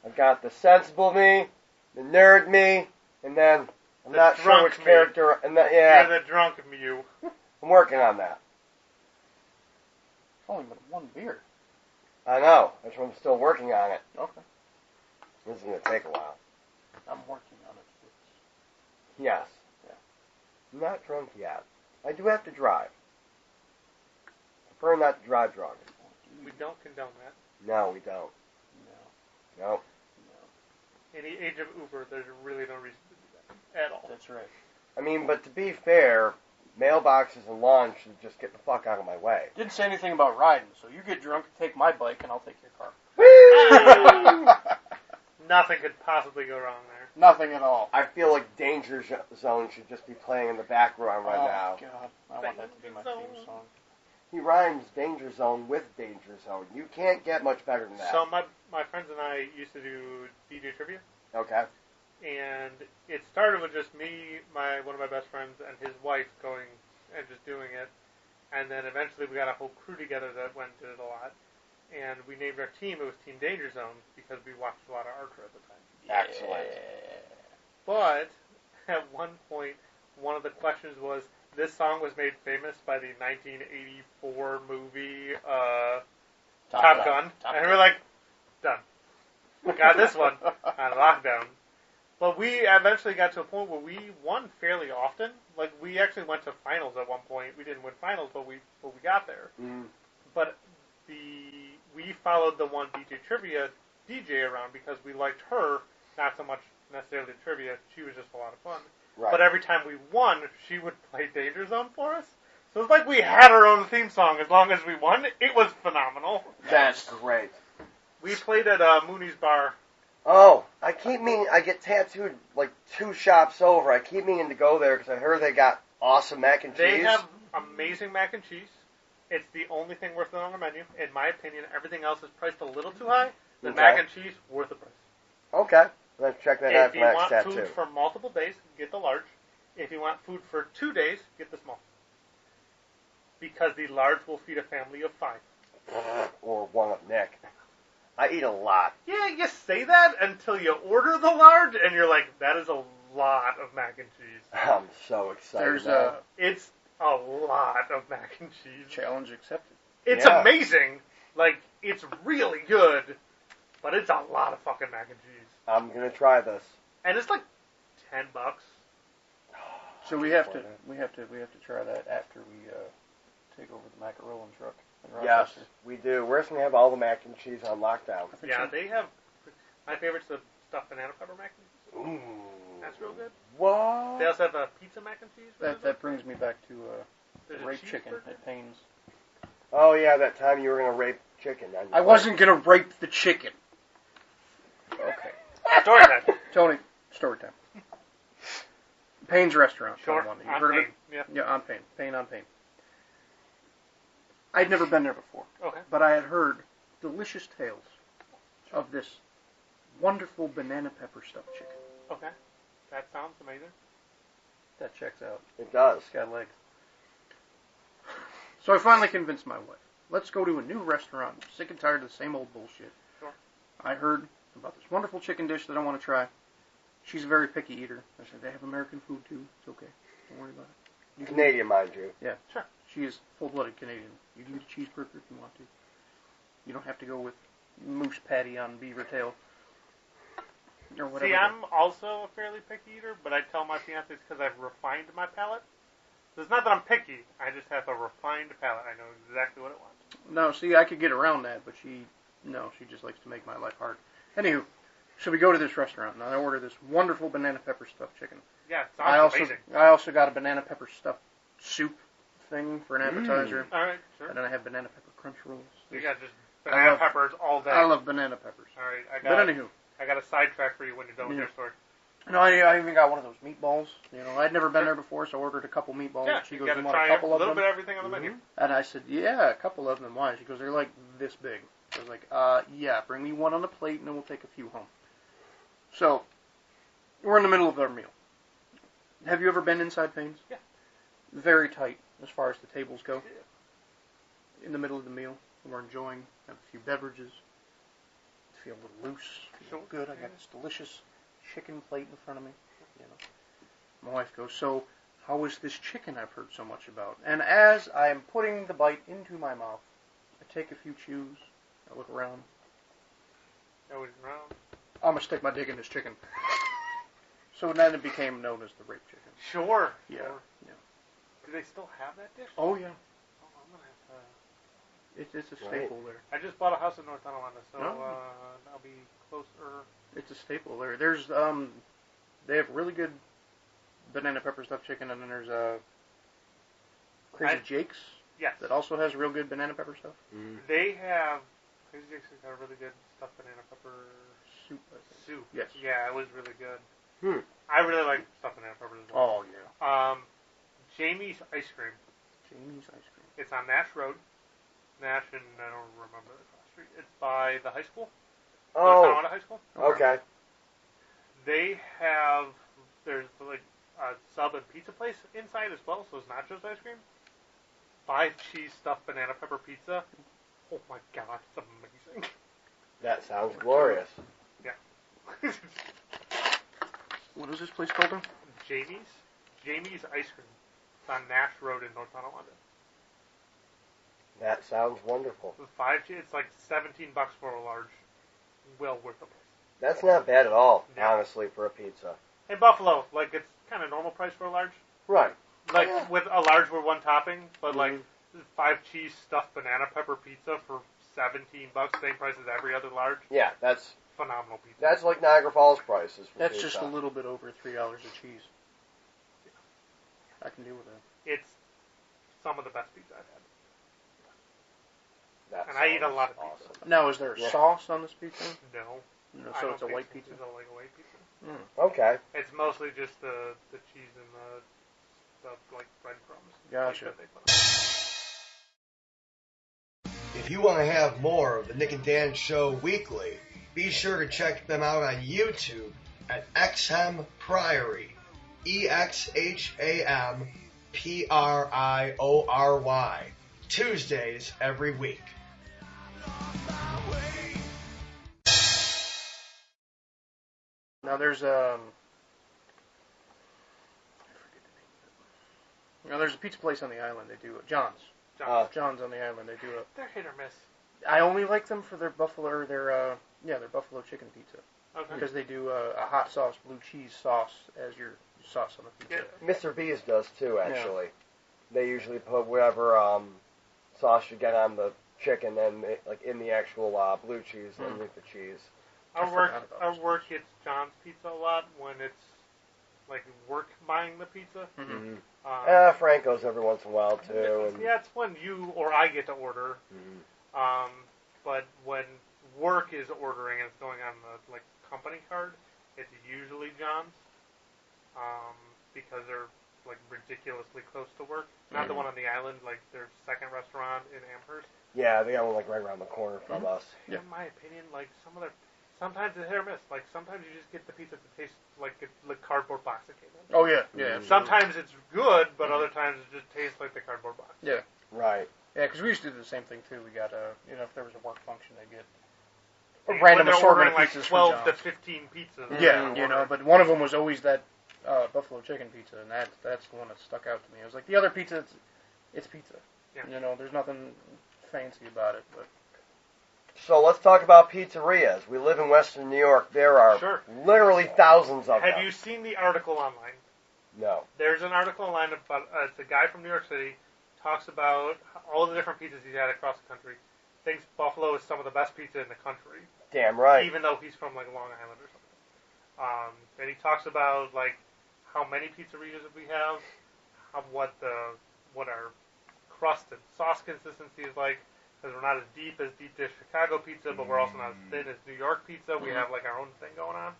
I've got the sensible me, the nerd me, and then I'm The not sure drunk which me. character. And then, You're yeah, the drunk Mew. I'm working on that. It's only been one beer. I know. That's why I'm still working on it. Okay. This is going to take a while. I'm working on it. Yes. Yeah. I'm not drunk yet. I do have to drive. Prefer not to drive drunk. We don't condone that. No, we don't. No. Nope. In the age of Uber, there's really no reason to do that at all. That's right. I mean, but to be fair, mailboxes and lawns should just get the fuck out of my way. Didn't say anything about riding, so you get drunk, take my bike, and I'll take your car. Nothing could possibly go wrong there. Nothing at all. I feel like Danger Zone should just be playing in the background right oh, now. God. I want that to be my theme song. He rhymes Danger Zone with Danger Zone. You can't get much better than that. So my friends and I used to do DJ trivia, Okay. and it started with just me, one of my best friends, and his wife going and just doing it, and then eventually we got a whole crew together that went and did it a lot, and we named our team, it was Team Danger Zone, because we watched a lot of Archer at the time. Excellent. But at one point, one of the questions was, this song was made famous by the 1984 movie Top Gun. And we're like, done. Got this one on lockdown. But we eventually got to a point where we won fairly often. Like, we actually went to finals at one point. We didn't win finals, but we got there. Mm. But we followed the one DJ Trivia DJ around because we liked her, not so much necessarily trivia. She was just a lot of fun. Right. But every time we won, she would play Danger Zone for us. So it's like we had our own theme song as long as we won. It was phenomenal. That's great. We played at Mooney's Bar. Oh, I get tattooed like 2 shops over. I keep meaning to go there because I heard they got awesome mac and cheese. They have amazing mac and cheese. It's the only thing worth it on the menu. In my opinion, everything else is priced a little too high. The Okay. mac and cheese, worth the price. Okay. Let's check that out If for you next want tattoo. food for multiple days, get the large. If you want food for 2 days, get the small. Because the large will feed a family of 5. Or one of Nick. I eat a lot. Yeah, you say that until you order the large, and you're like, that is a lot of mac and cheese. I'm so excited. It's a lot of mac and cheese. Challenge accepted. It's amazing. Like, it's really good, but it's a lot of fucking mac and cheese. I'm gonna try this. And it's like $10. So we have to try that after we take over the macaroon truck in Yes, Rochester. we do. We're just gonna have all the mac and cheese on lockdown. Yeah, they have. My favorite's the stuffed banana pepper mac and cheese. Ooh. That's real good. What? They also have a pizza mac and cheese. That brings me back to There's the a rape chicken cheeseburger? at Payne's. Oh yeah, that time you were gonna rape chicken. I wasn't gonna rape the chicken. Okay. Story time. Tony, story time. Payne's Restaurant. Sure. You heard of it? Yeah, on Payne. Payne on Payne. I'd never been there before. Okay. But I had heard delicious tales of this wonderful banana pepper stuffed chicken. Okay. That sounds amazing. That checks out. It does. It's got legs. So I finally convinced my wife. Let's go to a new restaurant. I'm sick and tired of the same old bullshit. Sure. I heard about this wonderful chicken dish that I want to try. She's a very picky eater. I said, they have American food too. It's okay. Don't worry about it. Canadian, mind you. Yeah. Sure. She is full-blooded Canadian. You can get a cheeseburger if you want to. You don't have to go with moose patty on beaver tail. Or whatever. See, I'm also a fairly picky eater, but I tell my fiance it's because I've refined my palate. So it's not that I'm picky. I just have a refined palate. I know exactly what it wants. No, see, I could get around that, but she just likes to make my life hard. Anywho, so we go to this restaurant, and I order this wonderful banana pepper stuffed chicken. Yeah, it sounds amazing. I also got a banana pepper stuffed soup thing for an appetizer. All right, sure. And then I have banana pepper crunch rolls. You got just banana peppers all day. I love banana peppers. All right, But anywho. I got a sidetrack for you when you're done with your story. No, I even got one of those meatballs. You know, I'd never been there before, so I ordered a couple meatballs. Yeah, She you goes, got to you want try a couple a of little them? bit of everything on the menu. And I said, yeah, a couple of them. Why? She goes, they're like this big. I was like, yeah, bring me one on a plate, and then we'll take a few home. So, we're in the middle of our meal. Have you ever been inside Payne's? Yeah. Very tight as far as the tables go. In the middle of the meal, we're enjoying, have a few beverages, feel a little loose, feel good. I got this delicious chicken plate in front of me. You know, my wife goes, so how is this chicken I've heard so much about? And as I am putting the bite into my mouth, I take a few chews. I look around. Always around. I'm gonna stick my dick in this chicken. So then it became known as the rape chicken. Sure. Yeah. Sure. Yeah. Do they still have that dish? Oh yeah. Oh, I'm gonna have to. It's a staple there. I just bought a house in North Carolina, so Oh. I'll be closer. It's a staple there. There's they have really good banana pepper stuffed chicken, and then there's Crazy Jake's. Yes. That also has real good banana pepper stuff. They have Crazy Jake's has got a really good stuffed banana pepper Soup. I think. soup. Yes. Yeah, it was really good. Hmm. I really like stuffed banana peppers as well. Oh yeah. Jamie's Ice Cream. Jamie's ice cream. It's on Nash Road. Nash and I don't remember the street. It's by the high school. Oh. North Carolina High School. Okay. They have there's like a sub and pizza place inside as well, so it's not just ice cream. 5 cheese stuffed banana pepper pizza. Oh my god, it's amazing. That sounds glorious. Yeah. What is this place called though? Jamie's Ice Cream. It's on Nash Road in North Carolina. That sounds wonderful. With 5 cheese, it's like $17 for a large. Well worth the price. That's not bad at all, Yeah. honestly, for a pizza. In Buffalo, like it's kind of normal price for a large. Right. Like with a large with one topping, but like 5 cheese stuffed banana pepper pizza for $17, same price as every other large. Yeah, that's Phenomenal pizza. that's like Niagara Falls prices for That's pizza. just a little bit over $3 a cheese. I can deal with that. It's some of the best pizza I've had. That And I eat a sounds lot of pizza. awesome. Now, is there a sauce on this pizza? No. No, I so don't it's a think white so. pizza. It's like a white pizza. Okay. It's mostly just the cheese and the like breadcrumbs. Gotcha. That they put on. If you want to have more of the Nick and Dan Show weekly, be sure to check them out on YouTube at XM Priory. EXHAM Priory. Tuesdays every week. Now there's there's a pizza place on the island. They do John's. John's on the island. They do They're hit or miss. I only like them for their buffalo their buffalo chicken pizza. Okay. Because they do a hot sauce blue cheese sauce as your sauce on the pizza. Yeah. Mr. B's does too, actually. Yeah. They usually put whatever sauce you get on the chicken and like in the actual blue cheese underneath the cheese. Our work hits John's Pizza a lot when it's like work buying the pizza. Mm-hmm. Franco's every once in a while too. It's when you or I get to order. Mm-hmm. But when work is ordering and it's going on the like company card, it's usually John's. Because they're like ridiculously close to work. Not the one on the island, like their second restaurant in Amherst. Yeah, they got one like right around the corner from us. In my opinion, like sometimes it's hit or miss. Like sometimes you just get the pizza that tastes like the cardboard box it came in. Oh yeah, yeah. Sometimes it's good, but other times it just tastes like the cardboard box. Yeah. Right. Yeah, because we used to do the same thing too. We got if there was a work function, they get a random assortment of like pizzas 12 to 15 pizzas. Yeah, but one of them was always that buffalo chicken pizza, and that's the one that stuck out to me. It was like the other pizza, it's pizza. Yeah. There's nothing fancy about it. But so let's talk about pizzerias. We live in Western New York. There are literally thousands of them. Have you seen the article online? No. There's an article online about it's a guy from New York City talks about all the different pizzas he's had across the country. Thinks Buffalo is some of the best pizza in the country. Damn right. Even though he's from like Long Island or something. And he talks about like how many pizzerias we have, what our crust and sauce consistency is like, because we're not as deep dish Chicago pizza, but we're also not as thin as New York pizza. We have like our own thing going on.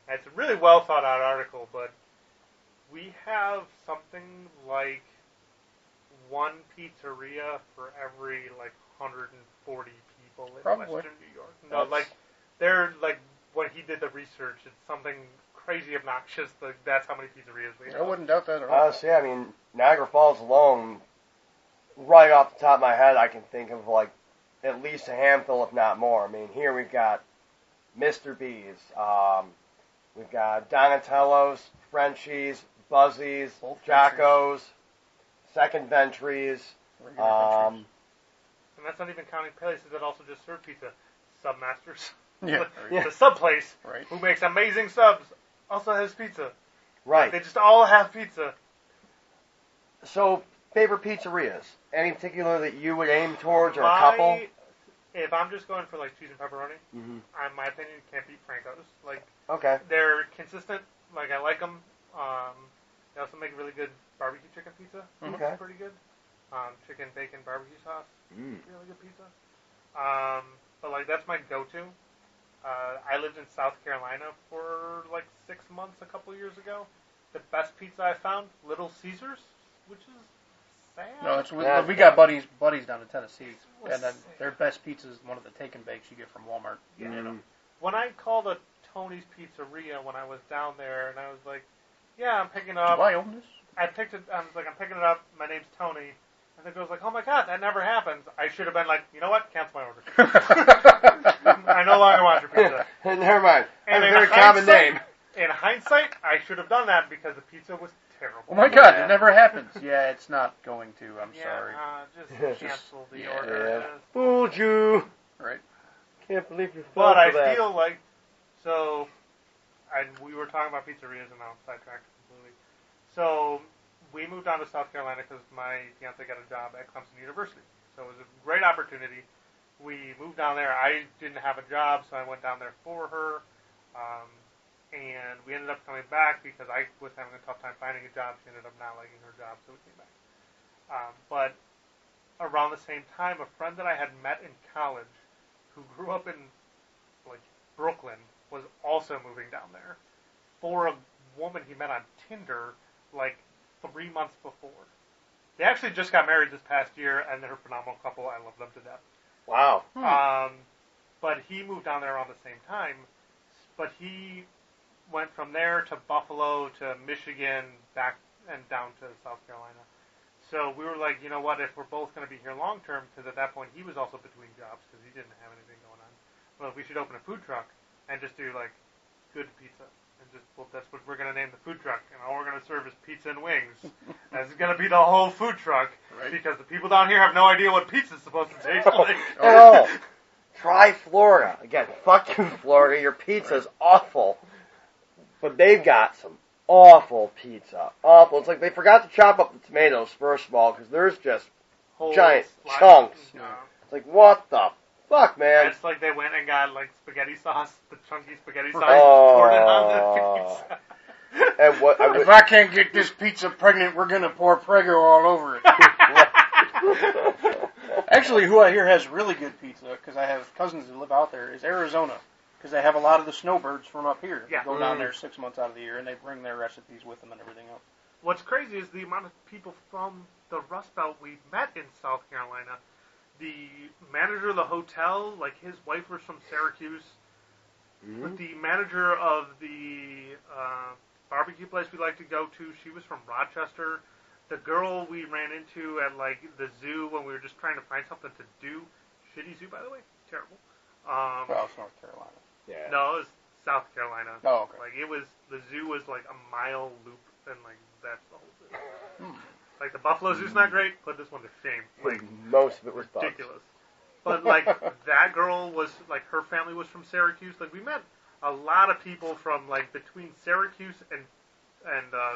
And it's a really well thought out article, but we have something like one pizzeria for every like 140 people in Western New York. No, like they're like when he did the research, it's something crazy obnoxious. That's how many pizzerias we have. I wouldn't doubt that at all. Honestly, I mean, Niagara Falls alone, right off the top of my head, I can think of like at least a handful, if not more. I mean, here we've got Mr. B's, we've got Donatello's, Frenchie's, Buzzy's, Jocko's, Second Ventry's, and that's not even counting places that also just serve pizza. Submasters. Yeah. The sub place who makes amazing subs also has pizza. Right. They just all have pizza. So, favorite pizzerias? Any particular that you would aim towards, or a couple? If I'm just going for like cheese and pepperoni, in my opinion, can't beat Franco's. Like, they're consistent. Like, I like them. They also make really good barbecue chicken pizza. It's pretty good. Chicken, bacon, barbecue sauce. Really good pizza. But like, that's my go-to. I lived in South Carolina for like 6 months a couple years ago. The best pizza I found, Little Caesars, which is sad. No, we got buddies down in Tennessee, and then their best pizza is one of the take and bakes you get from Walmart. When I called a Tony's Pizzeria when I was down there, and I was like, "Yeah, I'm picking up." Do I own this? I was like, "I'm picking it up. My name's Tony." And the girl's like, "Oh my God, that never happens." I should have been like, "You know what? Cancel my order. I no longer want your pizza." Never mind. And a very common name. In hindsight, I should have done that because the pizza was terrible. Oh my God, it never happens. Yeah, it's not going to. I'm sorry. Just cancel the order. Yeah. Fooled you. Right. Can't believe you fell for that. But I feel like, so, and we were talking about pizzerias and now I'm sidetracked completely. So, we moved down to South Carolina because my fiance got a job at Clemson University. So it was a great opportunity. We moved down there. I didn't have a job, so I went down there for her. And we ended up coming back because I was having a tough time finding a job. She ended up not liking her job, so we came back. But around the same time, a friend that I had met in college who grew up in like Brooklyn was also moving down there for a woman he met on Tinder like 3 months before. They actually just got married this past year, and they're a phenomenal couple. I love them to death. Wow. But he moved down there around the same time. But he went from there to Buffalo to Michigan, back and down to South Carolina. So we were like, you know what, if we're both going to be here long term, because at that point he was also between jobs because he didn't have anything going on. Well, we should open a food truck and just do like good pizza. And just, well, that's what we're going to name the food truck. And all we're going to serve is pizza and wings. That's going to be the whole food truck. Right. Because the people down here have no idea what pizza's supposed to taste like. Oh, try Florida. Again, fuck you, Florida. Your pizza's awful. But they've got some awful pizza. Awful. It's like they forgot to chop up the tomatoes, first of all, because there's just Whole giant slice. chunks. Yeah. It's like, what the fuck, man? It's like they went and got like spaghetti sauce, the chunky spaghetti sauce, and poured it on the pizza. And what, if I can't get this pizza pregnant, we're going to pour Prego all over it. Actually, who I hear has really good pizza, because I have cousins who live out there, is Arizona. Because they have a lot of the snowbirds from up here. Yeah. They go down there 6 months out of the year, and they bring their recipes with them and everything else. What's crazy is the amount of people from the Rust Belt we've met in South Carolina. The manager of the hotel, like his wife was from Syracuse. But the manager of the barbecue place we like to go to, she was from Rochester. The girl we ran into at like the zoo when we were just trying to find something to do. Shitty zoo, by the way. Terrible. Well, it's North Carolina. Yeah. No, it was South Carolina. Oh, okay. Like it was, the zoo was like a mile loop, and like that's the whole zoo. Like the Buffalo Zoo's not great. Put this one to shame. Like most of it was ridiculous. But like that girl was like her family was from Syracuse. Like we met a lot of people from like between Syracuse and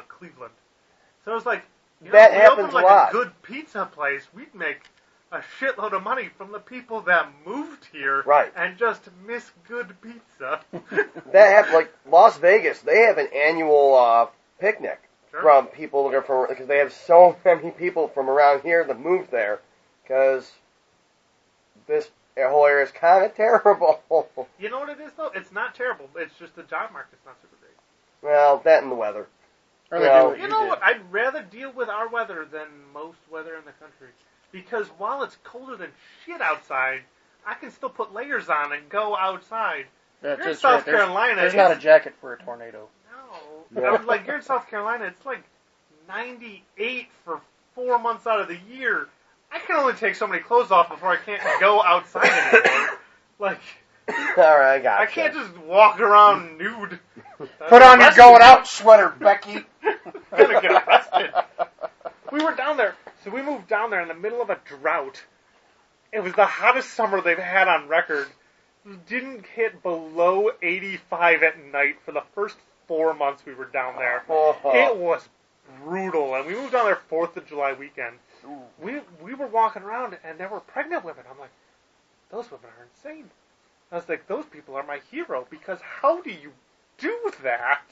Cleveland. So it was like, you know, that if we happens opened like a lot. a good pizza place, we'd make a shitload of money from the people that moved here and just miss good pizza. That happened, like Las Vegas, they have an annual picnic from people that are from, because they have so many people from around here that moved there, because this whole area is kind of terrible. You know what it is, though? It's not terrible. It's just the job market's not super great. Well, that and the weather. You know what? I'd rather deal with our weather than most weather in the country. Because while it's colder than shit outside, I can still put layers on and go outside. Yeah, you're in South Carolina. There's not a jacket for a tornado. No. I was like, you're in South Carolina. It's like 98 for 4 months out of the year. I can only take so many clothes off before I can't go outside anymore. Like, alright, I got I can't just walk around nude. Put on your going out sweater, Becky. I'm gonna get arrested. We were down there. So we moved down there in the middle of a drought. It was the hottest summer they've had on record. It didn't hit below 85 at night for the first 4 months we were down there. It was brutal. And we moved down there 4th of July weekend. We were walking around and there were pregnant women. I'm like, those women are insane. I was like, those people are my hero, because how do you do that?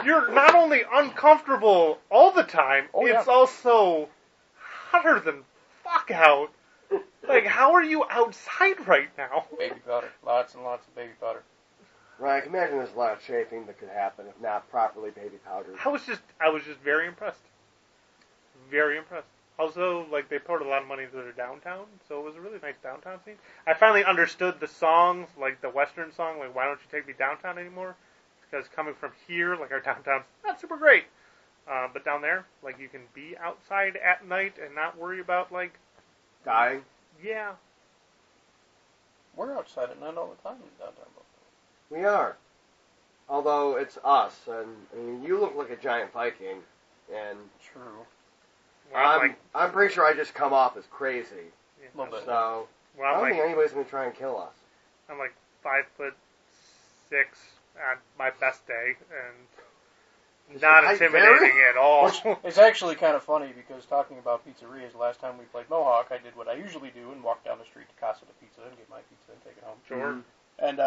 You're not only uncomfortable all the time, it's also hotter than fuck out. Like, how are you outside right now? Baby powder. Lots and lots of baby powder. Right, I can imagine there's a lot of chafing that could happen if not properly baby powdered. I was just very impressed. Very impressed. Also, like, they poured a lot of money into their downtown, so it was a really nice downtown scene. I finally understood the songs, like the Western song, like, Why Don't You Take Me Downtown Anymore? Because coming from here, like, our downtown's not super great. But down there, like, you can be outside at night and not worry about, like... dying? Yeah. We're outside at night all the time in downtown Buffalo. We are. Although, it's us, and, I mean, you look like a giant Viking, and... True. Well, I'm pretty sure I just come off as crazy. Yeah. A little bit. So, well, I don't think anybody's going to try and kill us. I'm like 5'6" at my best day, and not intimidating at all. It's actually kind of funny, because talking about pizzerias, last time we played Mohawk, I did what I usually do and walked down the street to Casa de Pizza and get my pizza and take it home. Sure. And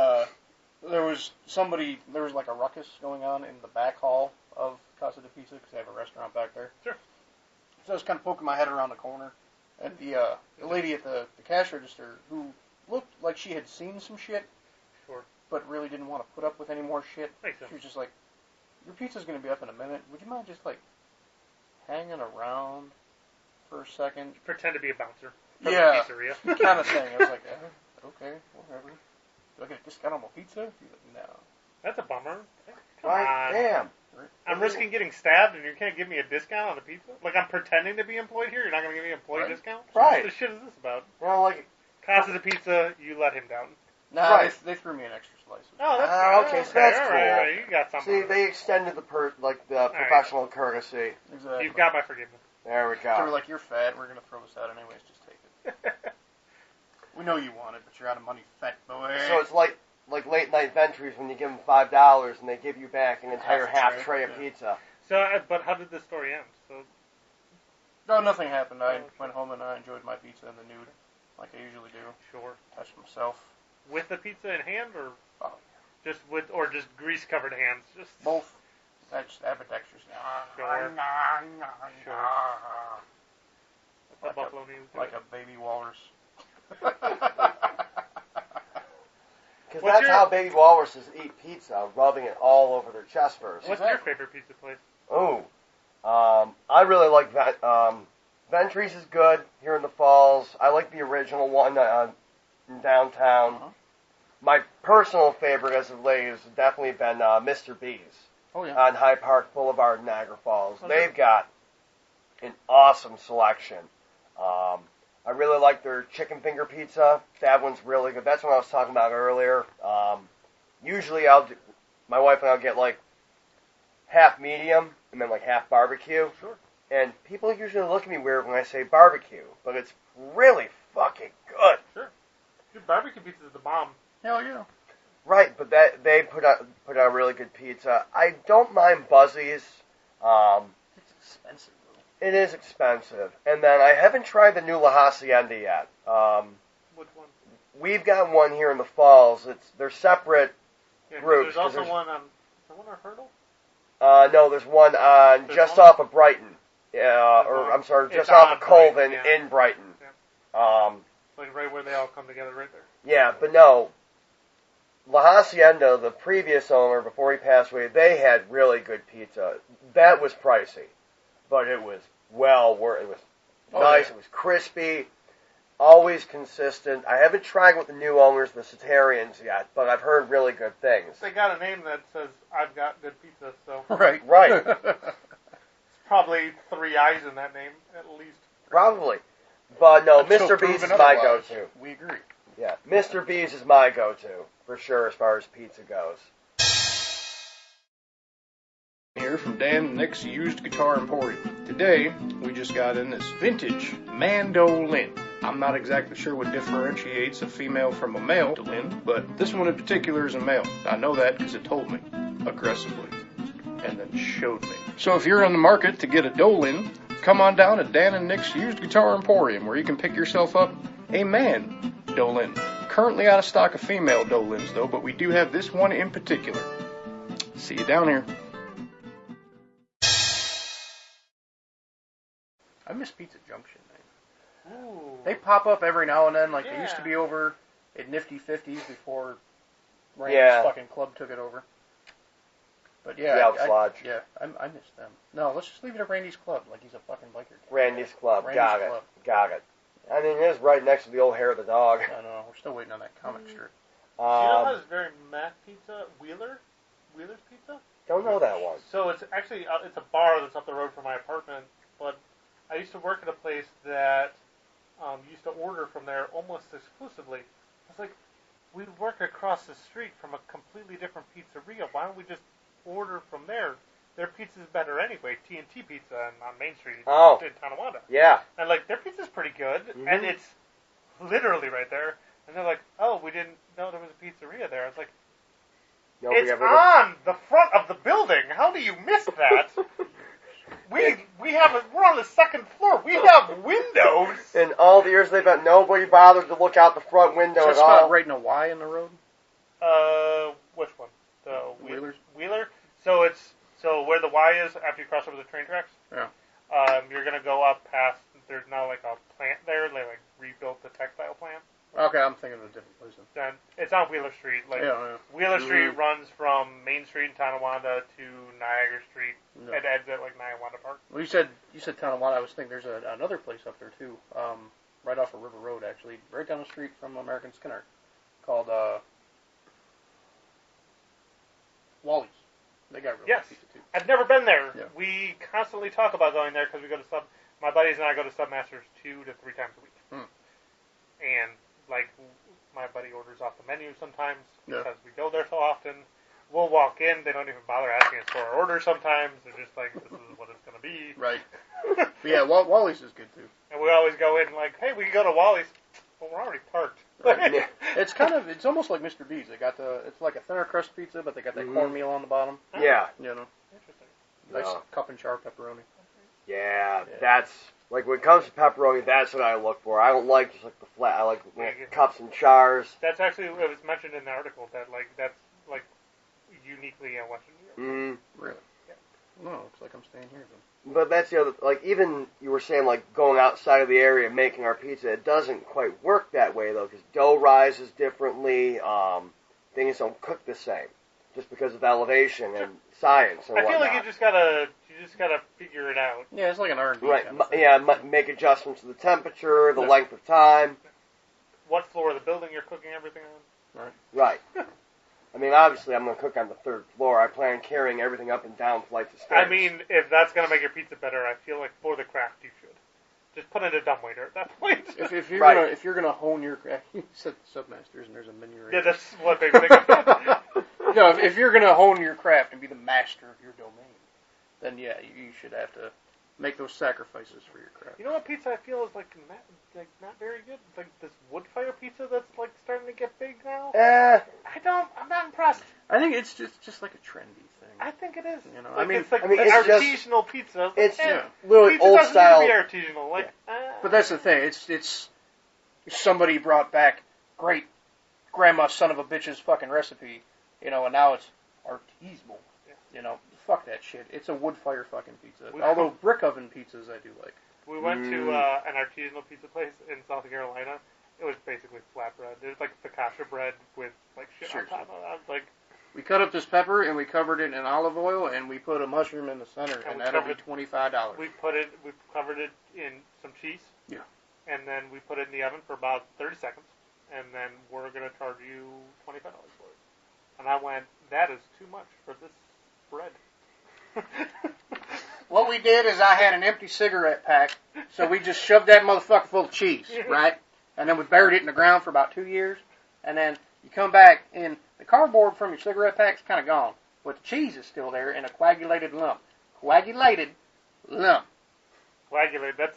there was like a ruckus going on in the back hall of Casa de Pizza, because they have a restaurant back there. Sure. So I was kind of poking my head around the corner, and the lady at the cash register, who looked like she had seen some shit, Sure. but really didn't want to put up with any more shit. Makes sense. She was just like, your pizza's going to be up in a minute. Would you mind just, like, hanging around for a second? Pretend to be a bouncer. From the pizzeria. kind of thing. I was like, okay, whatever. Do I get a discount on my pizza? She's like, no. That's a bummer. Come Right? on. Damn. I'm risking getting stabbed, and you can't give me a discount on the pizza? Like, I'm pretending to be employed here? You're not going to give me an employee discount? Right. What the shit is this about? Well, like... Cost of the pizza, you let him down. No, Right. they threw me an extra slice. Oh, that's good. okay, so that's all cool. right, all right. You got something. See, they extended the professional courtesy. Exactly. You've got my forgiveness. There we They were go. like, you're fat, we're going to throw this out anyways, just take it. We know you want it, but you're out of money, fat boy. So it's like late night ventures when you give them $5 and they give you back an entire half tray of yeah. pizza. So, but how did this story end? So, No, nothing happened. I went home and I enjoyed my pizza in the nude, like I usually do. sure. Touched myself. With the pizza in hand, or Oh, just grease covered hands? Just both. I just ambidextrous. Sure. That's Like a Buffalo News. Like a baby walrus. Because What's that's your- how baby walruses eat pizza, rubbing it all over their chest first. What's your favorite pizza place? Oh, I really like Ventries is good here in the Falls. I like the original one in downtown. Uh-huh. My personal favorite as of late has definitely been Mr. B's Oh, yeah. on High Park Boulevard, Niagara Falls. Okay. They've got an awesome selection. I really like their chicken finger pizza. That one's really good. That's what I was talking about earlier. Usually my wife and I'll get like half medium and then like half barbecue. Sure. And people usually look at me weird when I say barbecue, but it's really fucking good. Dude, barbecue pizza is the bomb. Hell yeah. Right, but they put out really good pizza. I don't mind Buzzy's. It's expensive, though. It is expensive. And then I haven't tried the new La Hacienda yet. Which one? We've got one here in the Falls. They're separate Yeah, 'cause groups. there's 'cause also one on. Is there one on Hurdle? No, there's one on There's just one? off of Brighton. Or I'm sorry, It's just off on of Colvin Brighton, yeah. in Brighton. Like right where they all come together, right there. Yeah, but no. La Hacienda, the previous owner, before he passed away, they had really good pizza. That was pricey, but it was well worth. It was nice. Yeah. It was crispy, always consistent. I haven't tried with the new owners, the Cetarians, yet, but I've heard really good things. They got a name that says "I've got good pizza," so Right. Right, it's probably 3 I's in that name at least. probably. But no, Until Mr. B's is proven my otherwise. go-to. We agree. Yeah, Mr. B's is my go-to for sure as far as pizza goes. Here from Dan and Nick's Used Guitar Emporium. Today, we just got in this vintage mandolin. I'm not exactly sure what differentiates a female from a male mandolin, but this one in particular is a male. I know that because it told me aggressively and then showed me. So if you're on the market to get a dolin, come on down to Dan and Nick's Used Guitar Emporium where you can pick yourself up a mandolin. Currently out of stock of female dolins though, but we do have this one in particular. See you down here. I miss Pizza Junction, man. Ooh. They pop up every now and then, like they used to Yeah. be over at Nifty 50s before Randy's Yeah. fucking club took it over. But yeah, The Elks Lodge. I miss them. No, let's just leave it at Randy's club, like he's a fucking biker. Gang. Randy's Club. Randy's Got Club. it. Got it. I mean, it is right next to the old hair of the dog. I know, we're still waiting on that comic strip. You know how this very Mac pizza, Wheeler's Pizza? Don't know that one. So it's actually it's a bar that's up the road from my apartment. But I used to work at a place that used to order from there almost exclusively. I was like, we work across the street from a completely different pizzeria. Why don't we just order from there? Their pizza's better anyway. T&T Pizza on Main Street in Tonawanda. Yeah. And like their pizza's pretty good, and it's literally right there. And they're like, "Oh, we didn't know there was a pizzeria there." I was like, Nobody "It's ever on the front of the building. How do you miss that?" We're on the second floor. We have windows. In all the years they've been, nobody bothered to look out the front window So at it's not all. right in a Y in the road? Which one? The Wheeler's? Wheeler. So where the Y is after you cross over the train tracks. Yeah. You're gonna go up past. There's now like a plant there. They like rebuilt the textile plant. Okay, I'm thinking of a different place then. Then it's on Wheeler Street. Like Yeah. Wheeler Street runs from Main Street in Tonawanda to Niagara Street. No. It ends at like Niagara Park. Well, you said Tonawanda. I was thinking there's another place up there too, right off of River Road actually, right down the street from American Skinner, called Wally's. They got really Yes. good pizza too. I've never been there. Yeah. We constantly talk about going there because we go to my buddies and I go to Submasters 2 to 3 times a week. And, like, my buddy orders off the menu sometimes because we go there so often. We'll walk in, they don't even bother asking us for our order sometimes. They're just like, this is what it's going to be. Right. But yeah, Wally's is good too. And we always go in like, hey, we can go to Wally's. Well, we're already parked. Right. Yeah. It's almost like Mr. B's. They got it's like a thinner crust pizza, but they got that cornmeal on the bottom. Yeah. You know. Interesting. Nice cup and char pepperoni. Yeah, that's, like, when it comes to pepperoni, that's what I look for. I don't like just, like, the flat, I like cups and chars. That's actually, it was mentioned in the article that, like, that's, like, uniquely in Western New York. Really? Yeah. No, looks like I'm staying here then. But that's the other, like, even you were saying, like, going outside of the area and making our pizza, it doesn't quite work that way, though, because dough rises differently, things don't cook the same, just because of elevation and science and whatnot. I feel like you just gotta figure it out. Yeah, it's like an R&D right, kind of thing. yeah, make adjustments to the temperature, the length of time. What floor of the building you're cooking everything on. Right. I mean, obviously, I'm going to cook on the 3rd floor. I plan on carrying everything up and down flights of stairs. I mean, if that's going to make your pizza better, I feel like for the craft you should. Just put in a dumbwaiter at that point. If you're gonna hone your craft, you said Submasters and there's a menu right Yeah, there. that's what they think about. No, if you're gonna hone your craft and be the master of your domain, then yeah, you should have to make those sacrifices for your craft. You know what pizza I feel is like not very good? It's like this wood fire pizza that's like starting to get big now. I'm not impressed. I think it's just like a trendy thing. I think it is. You know, like, it's like it's artisanal pizza. It's literally old style. Pizza doesn't need to be artisanal. Like, But that's the thing. It's somebody brought back great grandma's son of a bitch's fucking recipe, you know, and now it's artisanal. Yeah. You know, fuck that shit. It's a wood fire fucking pizza. Although brick oven pizzas I do like. We went to an artisanal pizza place in South Carolina. It was basically flatbread. It was like focaccia bread with like shit on top of it. I was like, we cut up this pepper and we covered it in olive oil and we put a mushroom in the center and that'll be $25. We covered it in some cheese. Yeah. And then we put it in the oven for about 30 seconds. And then we're going to charge you $25 for it. And I went, that is too much for this bread. What we did is I had an empty cigarette pack, so we just shoved that motherfucker full of cheese, right? And then we buried it in the ground for about 2 years. And then you come back, and the cardboard from your cigarette pack's kind of gone. But the cheese is still there in a coagulated lump. Coagulated lump. Coagulated, that's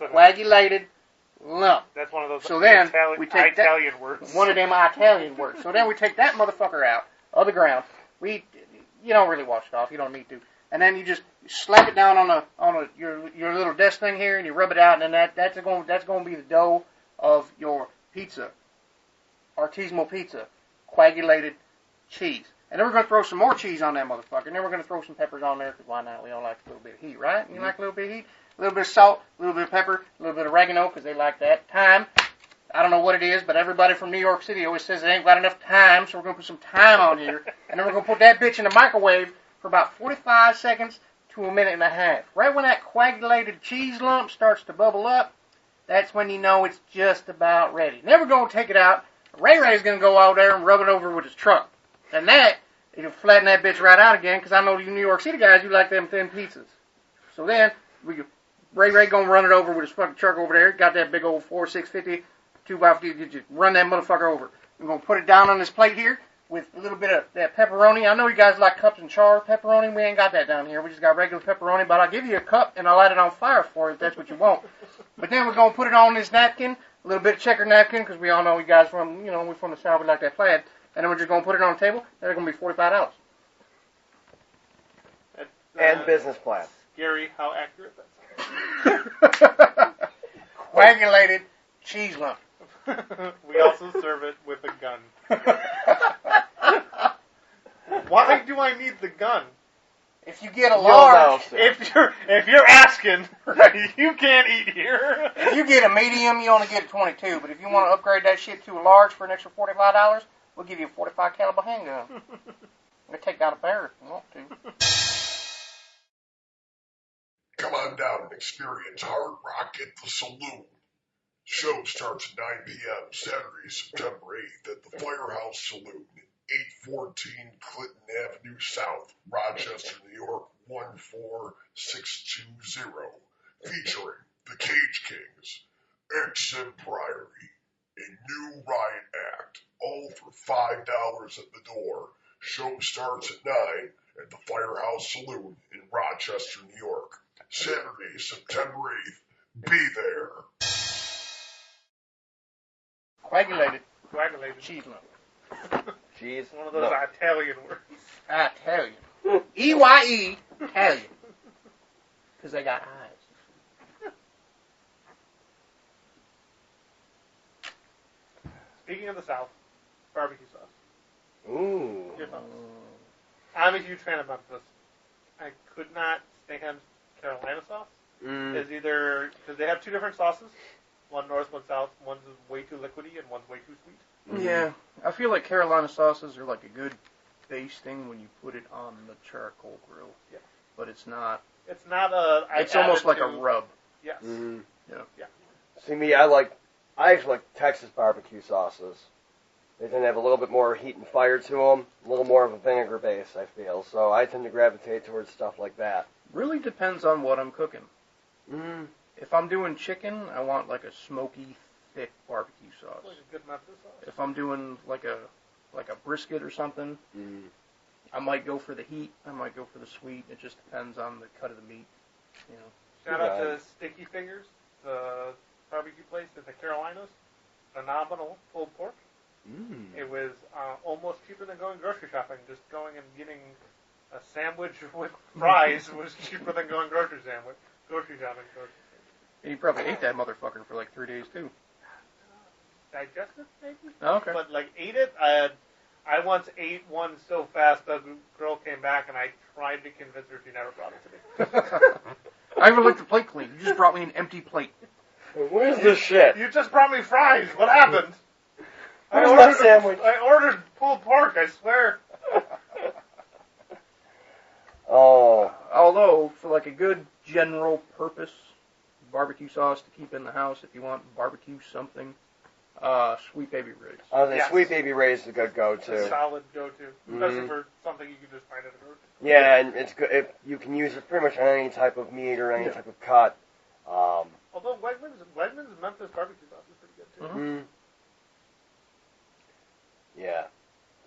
lump. That's one of those so then we take Italian words. One of them Italian words. So then we take that motherfucker out of the ground. You don't really wash it off. You don't need to. And then you just slap it down on your little desk thing here, and you rub it out, and then that's going to be the dough of your pizza, artisanal pizza, coagulated cheese. And then we're going to throw some more cheese on that motherfucker, and then we're going to throw some peppers on there, because why not? We all like a little bit of heat, right? You like a little bit of heat? A little bit of salt, a little bit of pepper, a little bit of oregano, because they like that. Thyme. I don't know what it is, but everybody from New York City always says it ain't got enough thyme, so we're going to put some thyme on here. And then we're going to put that bitch in the microwave for about 45 seconds to a minute and a half. Right when that coagulated cheese lump starts to bubble up, that's when you know it's just about ready. Then we're going to take it out. Ray Ray's going to go out there and rub it over with his truck. And that, it'll flatten that bitch right out again, because I know you New York City guys, you like them thin pizzas. So then, Ray going to run it over with his fucking truck over there. Got that big old 4.650, 2x50, just run that motherfucker over. We're going to put it down on this plate here with a little bit of that pepperoni. I know you guys like cups and char pepperoni. We ain't got that down here. We just got regular pepperoni, but I'll give you a cup and I'll light it on fire for you if that's what you want. But then we're going to put it on this napkin, a little bit of checker napkin, because we all know you guys from, we're from the South, we like that plaid. And then we're just going to put it on the table, and it's going to be $45. And business plan. Scary how accurate that sounds. Coagulated cheese lump. We also serve it with a gun. Why do I need the gun? If you get a large, if you're asking, you can't eat here. If you get a medium, you only get a 22. But if you want to upgrade that shit to a large for an extra $45, we'll give you a 45 caliber handgun. We'll take down a bear if you want to. Come on down and experience Hard Rock at the Saloon. Show starts at 9 p.m. Saturday, September 8th at the Firehouse Saloon, 814 Clinton Avenue South, Rochester, New York 14620, featuring the Cage Kings, XM Priory, a new riot act, all for $5 at the door. Show starts at 9 at the Firehouse Saloon in Rochester, New York. Saturday, September 8th. Be there. Coagulated Cheese milk. Cheese. One of those Italian words. Italian. E-Y-E. Italian. Because they got eyes. Speaking of the South, barbecue sauce. Ooh. Your thoughts? I'm a huge fan of Memphis. I could not stand Carolina sauce. It's either, because they have two different sauces, one north, one south. One's way too liquidy and one's way too sweet. Yeah, I feel like Carolina sauces are like a good basting when you put it on the charcoal grill. Yeah. But it's not. It's not a. It's almost like a rub. Yes. Mm-hmm. Yeah. See, me, I actually like Texas barbecue sauces. They tend to have a little bit more heat and fire to them, a little more of a vinegar base, I feel. So I tend to gravitate towards stuff like that. Really depends on what I'm cooking. Mm. If I'm doing chicken, I want like a smoky, thick barbecue sauce. Like a good Memphis sauce. If I'm doing like a brisket or something, I might go for the heat. I might go for the sweet. It just depends on the cut of the meat. You know. Shout out to Sticky Fingers, the barbecue place in the Carolinas. Phenomenal pulled pork. It was almost cheaper than going grocery shopping. Just going and getting a sandwich with fries was cheaper than going grocery shopping. And you probably ate that motherfucker for like 3 days too. Digested, maybe? Oh, okay. But ate it. I once ate one so fast the girl came back and I tried to convince her she never brought it to me. I even like the plate clean. You just brought me an empty plate. Where's this shit? You just brought me fries. What happened? Where's my sandwich? I ordered pulled pork, I swear. Oh. Although, for like a good general purpose barbecue sauce to keep in the house, if you want barbecue something, Sweet Baby Ray's. Yes. Sweet Baby Ray's is a good go-to. It's a solid go-to, especially for something you can just find at a grocery store. Yeah, and it's good. You can use it pretty much on any type of meat or any type of cut. Although Wegmans Memphis barbecue sauce is pretty good too. Yeah,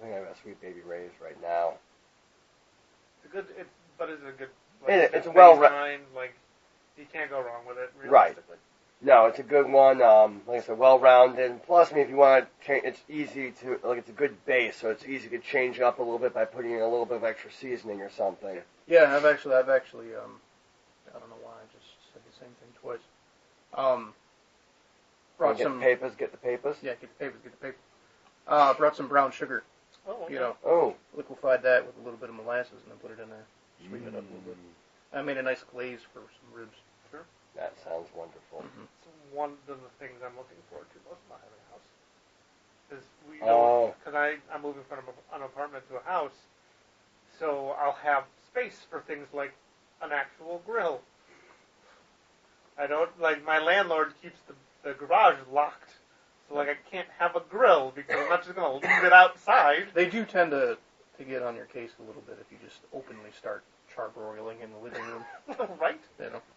I think I've got Sweet Baby Ray's right now. But it's a good. It's a well design. You can't go wrong with it. Right. No, it's a good one. Like I said, well-rounded. Plus, if you want to change, it's easy to it's a good base, so it's easy to change up a little bit by putting in a little bit of extra seasoning or something. Yeah, I've actually, I don't know why I just said the same thing twice. Brought some papers. Get the papers. Yeah, get the papers. Brought some brown sugar. Oh, okay. Liquefied that with a little bit of molasses and then put it in there. Sweeten it up a little bit. I made a nice glaze for some ribs. Sure. That sounds wonderful. It's one of the things I'm looking forward to most about having a house. Because I'm moving from an apartment to a house, so I'll have space for things like an actual grill. I don't, my landlord keeps the garage locked, so I can't have a grill because I'm not just going to leave it outside. They do tend to get on your case a little bit if you just openly start charbroiling in the living room. Right?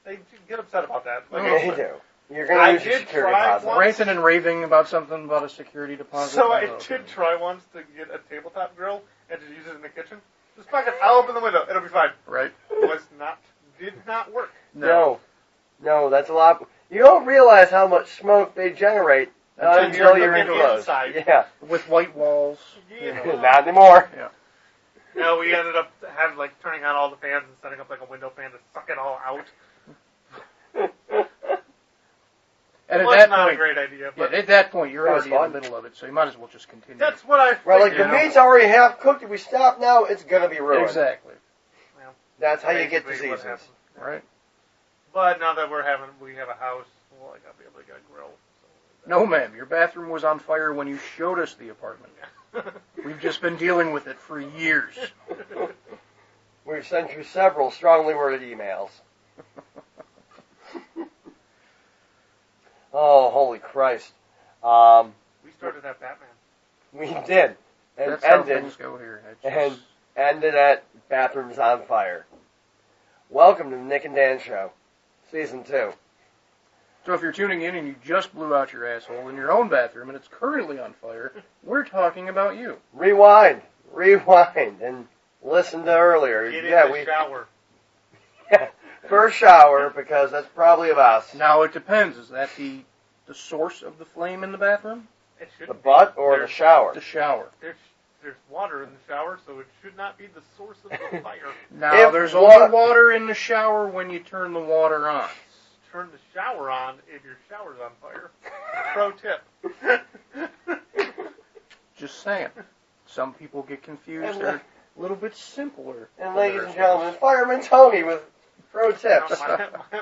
They get upset about that. They do. You're going to use your security deposit. Ranting and raving about something about a security deposit. So I did try once to get a tabletop grill and just use it in the kitchen. Just fucking, I'll open the window. It'll be fine. Right. Did not work. No, that's a lot. You don't realize how much smoke they generate until you're inside. Yeah. With white walls. Yeah. Not anymore. Yeah. No, we ended up turning on all the fans and setting up a window fan to suck it all out. And well, that's not a great idea. But at that point, you're already in the middle of it, so you might as well just continue. That's what I figured. The meat's already half cooked. If we stop now, it's going to be ruined. Exactly. Well, that's how you get diseases. Right. But now that we have a house, I got to be able to get a grill. No, ma'am. Your bathroom was on fire when you showed us the apartment. We've just been dealing with it for years. We've sent you several strongly worded emails. Oh, holy Christ. We started that Batman. We did. and That's how ended things go here. and ended at bathrooms on fire. Welcome to the Nick and Dan Show, Season 2. So if you're tuning in and you just blew out your asshole in your own bathroom and it's currently on fire, we're talking about you. Rewind, and listen to earlier. Get in the shower. First shower, because that's probably of us. Now it depends. Is that the source of the flame in the bathroom? It The shouldn't butt or the shower? The shower. There's water in the shower, so it should not be the source of the fire. Now If there's wa- only water in the shower when you turn the water on. Turn the shower on if your shower's on fire. Pro tip. Just saying. Some people get confused. And They're a little bit simpler. And than ladies the and rest of gentlemen, Fireman Tony with pro tips.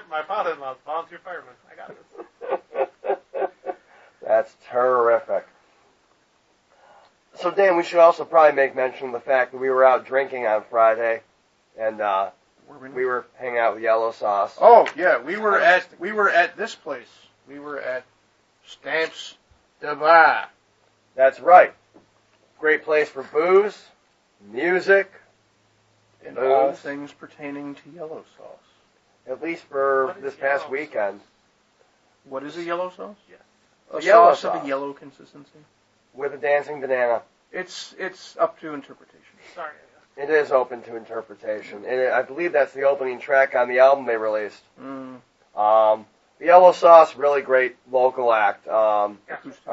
My father-in-law's volunteer fireman. I got this. That's terrific. So, Dan, we should also probably make mention of the fact that we were out drinking on Friday, and we were hanging out with Yellow Sauce. Oh yeah, we were at this place. We were at Stamps de Bar. That's right. Great place for booze, music, And booze. all things pertaining to yellow sauce. At least for What is this past yellow weekend. What is a yellow sauce? Yes. A Yellow sauce of sauce. a yellow consistency. With a dancing banana. It's up to interpretation. Sorry. It is open to interpretation. And I believe that's the opening track on the album they released. The Yellow Sauce, really great local act. Our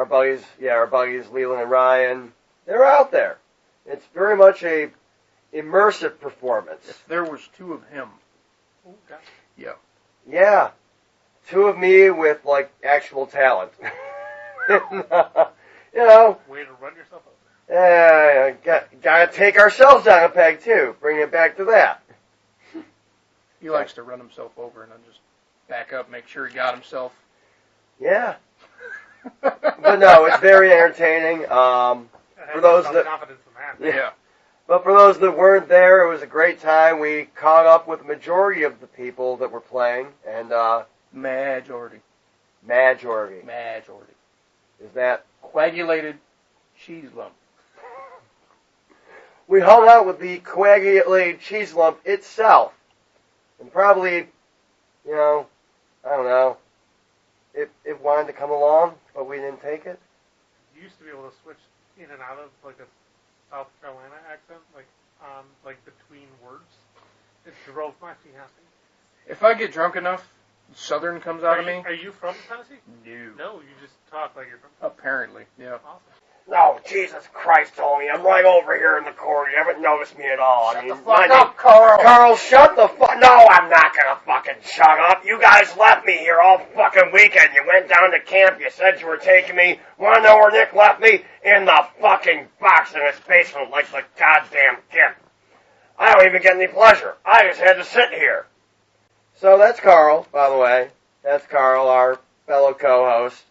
buddies Leland and Ryan, they're out there. It's very much a immersive performance. If there was two of him, Okay. yeah. Yeah. Two of me with, like, actual talent. You know, Way to run yourself over. gotta take ourselves down a peg, too. Bring it back to that. He likes to run himself over and then just back up, make sure he got himself. Yeah. But no, it's very entertaining. For those that... confidence in that. Yeah. But for those that weren't there, it was a great time. We caught up with the majority of the people that were playing, and Majority. Is that... Coagulated cheese lump. We hung out with the coagulated cheese lump itself. And probably, you know, I don't know, it wanted to come along, but we didn't take it. You used to be able to switch in and out of like a South Carolina accent, like between words. It drove my fiancé. If I get drunk enough, Southern comes out of me. Are you from Tennessee? No. No, you just talk like you're from. Apparently, yeah. Awesome. No, Jesus Christ, Tony, I'm right over here in the corner. You haven't noticed me at all. Shut the fuck up, Carl! Carl, shut the fuck... No, I'm not gonna fucking shut up. You guys left me here all fucking weekend. You went down to camp, you said you were taking me. Wanna know where Nick left me? In the fucking box in his basement like the goddamn kid. I don't even get any pleasure. I just had to sit here. So that's Carl, by the way. That's Carl, our fellow co-host.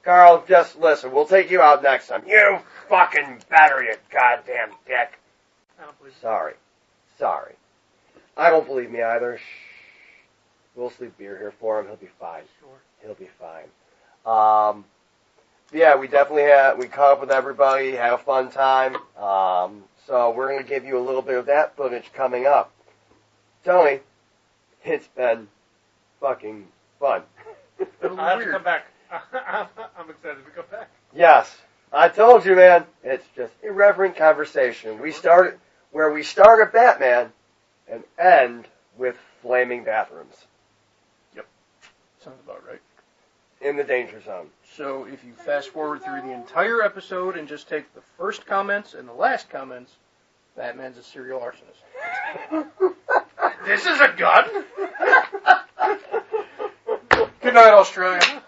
Carl, just listen. We'll take you out next time. You fucking better, you goddamn dick. I don't believe Sorry. I don't believe me either. Shh. We'll sleep beer here for him. He'll be fine. Sure. He'll be fine. Yeah, we definitely we caught up with everybody, had a fun time. So we're going to give you a little bit of that footage coming up. Tony, it's been fucking fun. I have to come back. I'm excited to come back. Yes, I told you, man. It's just irreverent conversation. We start at Batman and end with flaming bathrooms Sounds about right. in the danger zone. So if you fast forward through the entire episode and just take the first comments and the last comments, Batman's a serial arsonist. This is a gun? Good night, Australia. Now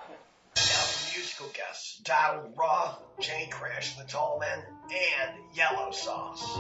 the musical guests, Donald Raw, Jenny Crash and the Tall Men, and Yellow Sauce.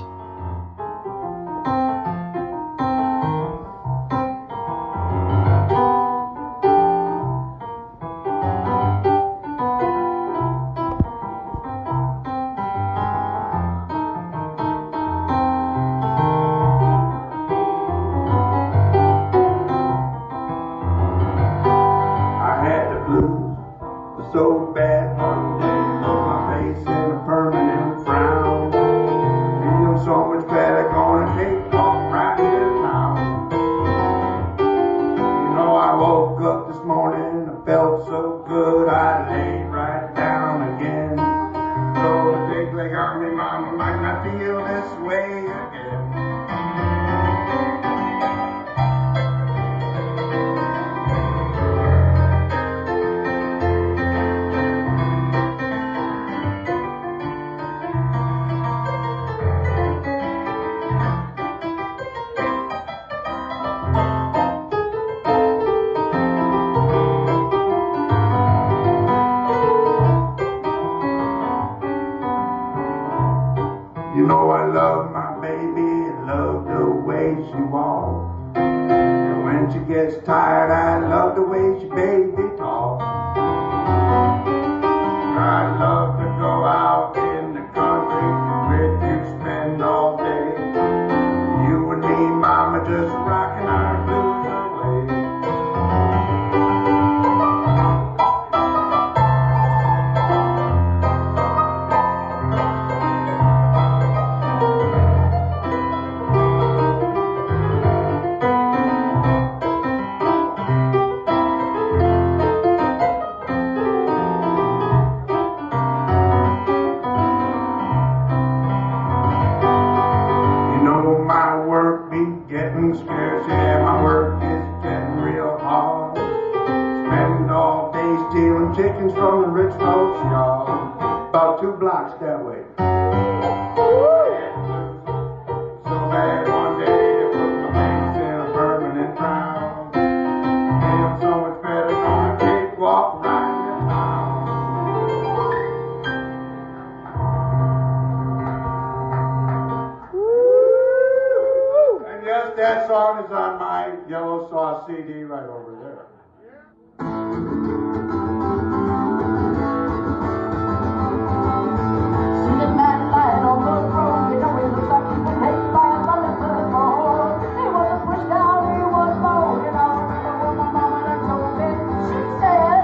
I had the blues so bad one day, my face in a permanent frown. might not feel this way again. You know I love my baby, love the way she walks. And when she gets tired, I love the way she baby talks. I love to go out in the country with you, spend all day. You and me, mama, just rocking our blues away. My work be getting scarce, yeah, my work is getting real hard. Spend all day stealing chickens from the rich folks' yard. About 2 blocks that way. So bad one day I put my legs in a permanent drown. Damn, so much better gonna take a walk right in town. Yes, that song is on my Yellow Sauce CD right over there. See the man lying on the road, you know he looks like he's been hit by a thunderbird before. He wasn't pushed down, he was low, you know. Remember what my mama done told me? She said,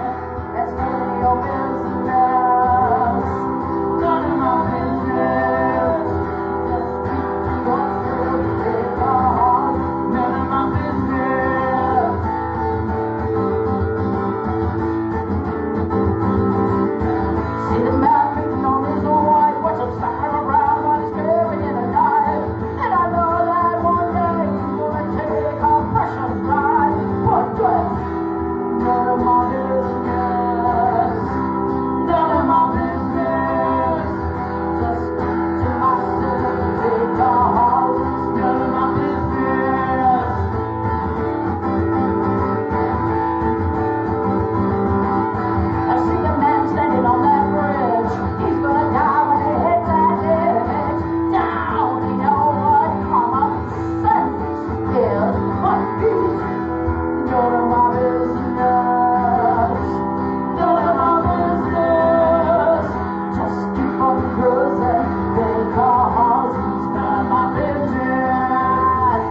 that's none of your business. None of my business. Just keep to yourself, take off. None of my business. See the man picking on his wife, watch him slapping around while he's carrying a knife. And I know that one day he's gonna take our precious life. But good, none of my business. None of my business. Just keep to myself, take off. None of my business. I see the man standing on that bridge. He's gonna die when he hits that edge. Down, you know what common sense is. But he's none of my business. None of my business. Just keep on cruising because he's none of my business.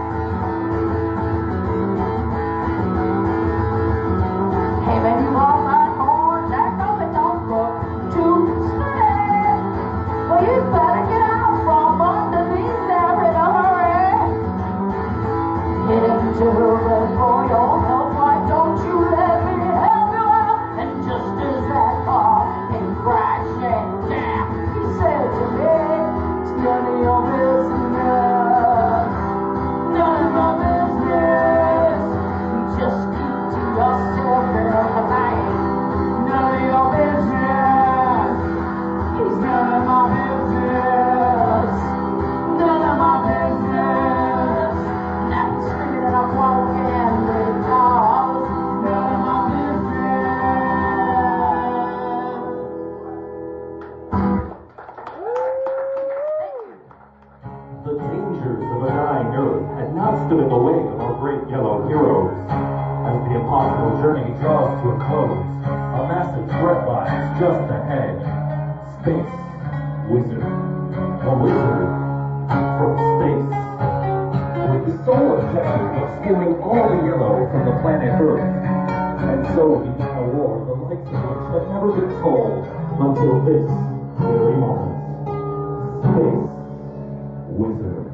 Hey, baby, walk that horn, jack up and don't look too straight. Well, you better get out from underneath there in a hurry. Get into it for your help, why don't you let me help you out? And just as that car came crashing down, he said to me, it's none of your business. None of my business. Just keep to yourself, girl, 'cause I ain't none of your business. He's none of my business. None of my business. And I'm screaming and I'm walking because none of my The dangers of a dying Earth had not stood in the way of our great yellow heroes. As the impossible journey draws to a close, a massive threat lies just ahead. Space Wizard. A wizard from space. With the sole objective of stealing all the yellow from the planet Earth. And so began a war the likes of which had never been told until this very moment. Space Wizard.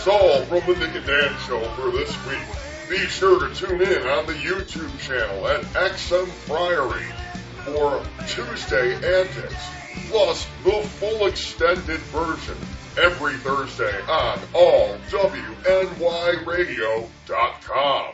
That's all from the Nick and Dan Show for this week. Be sure to tune in on the YouTube channel at XM Priory for Tuesday Antics, plus the full extended version every Thursday on allwnYradio.com.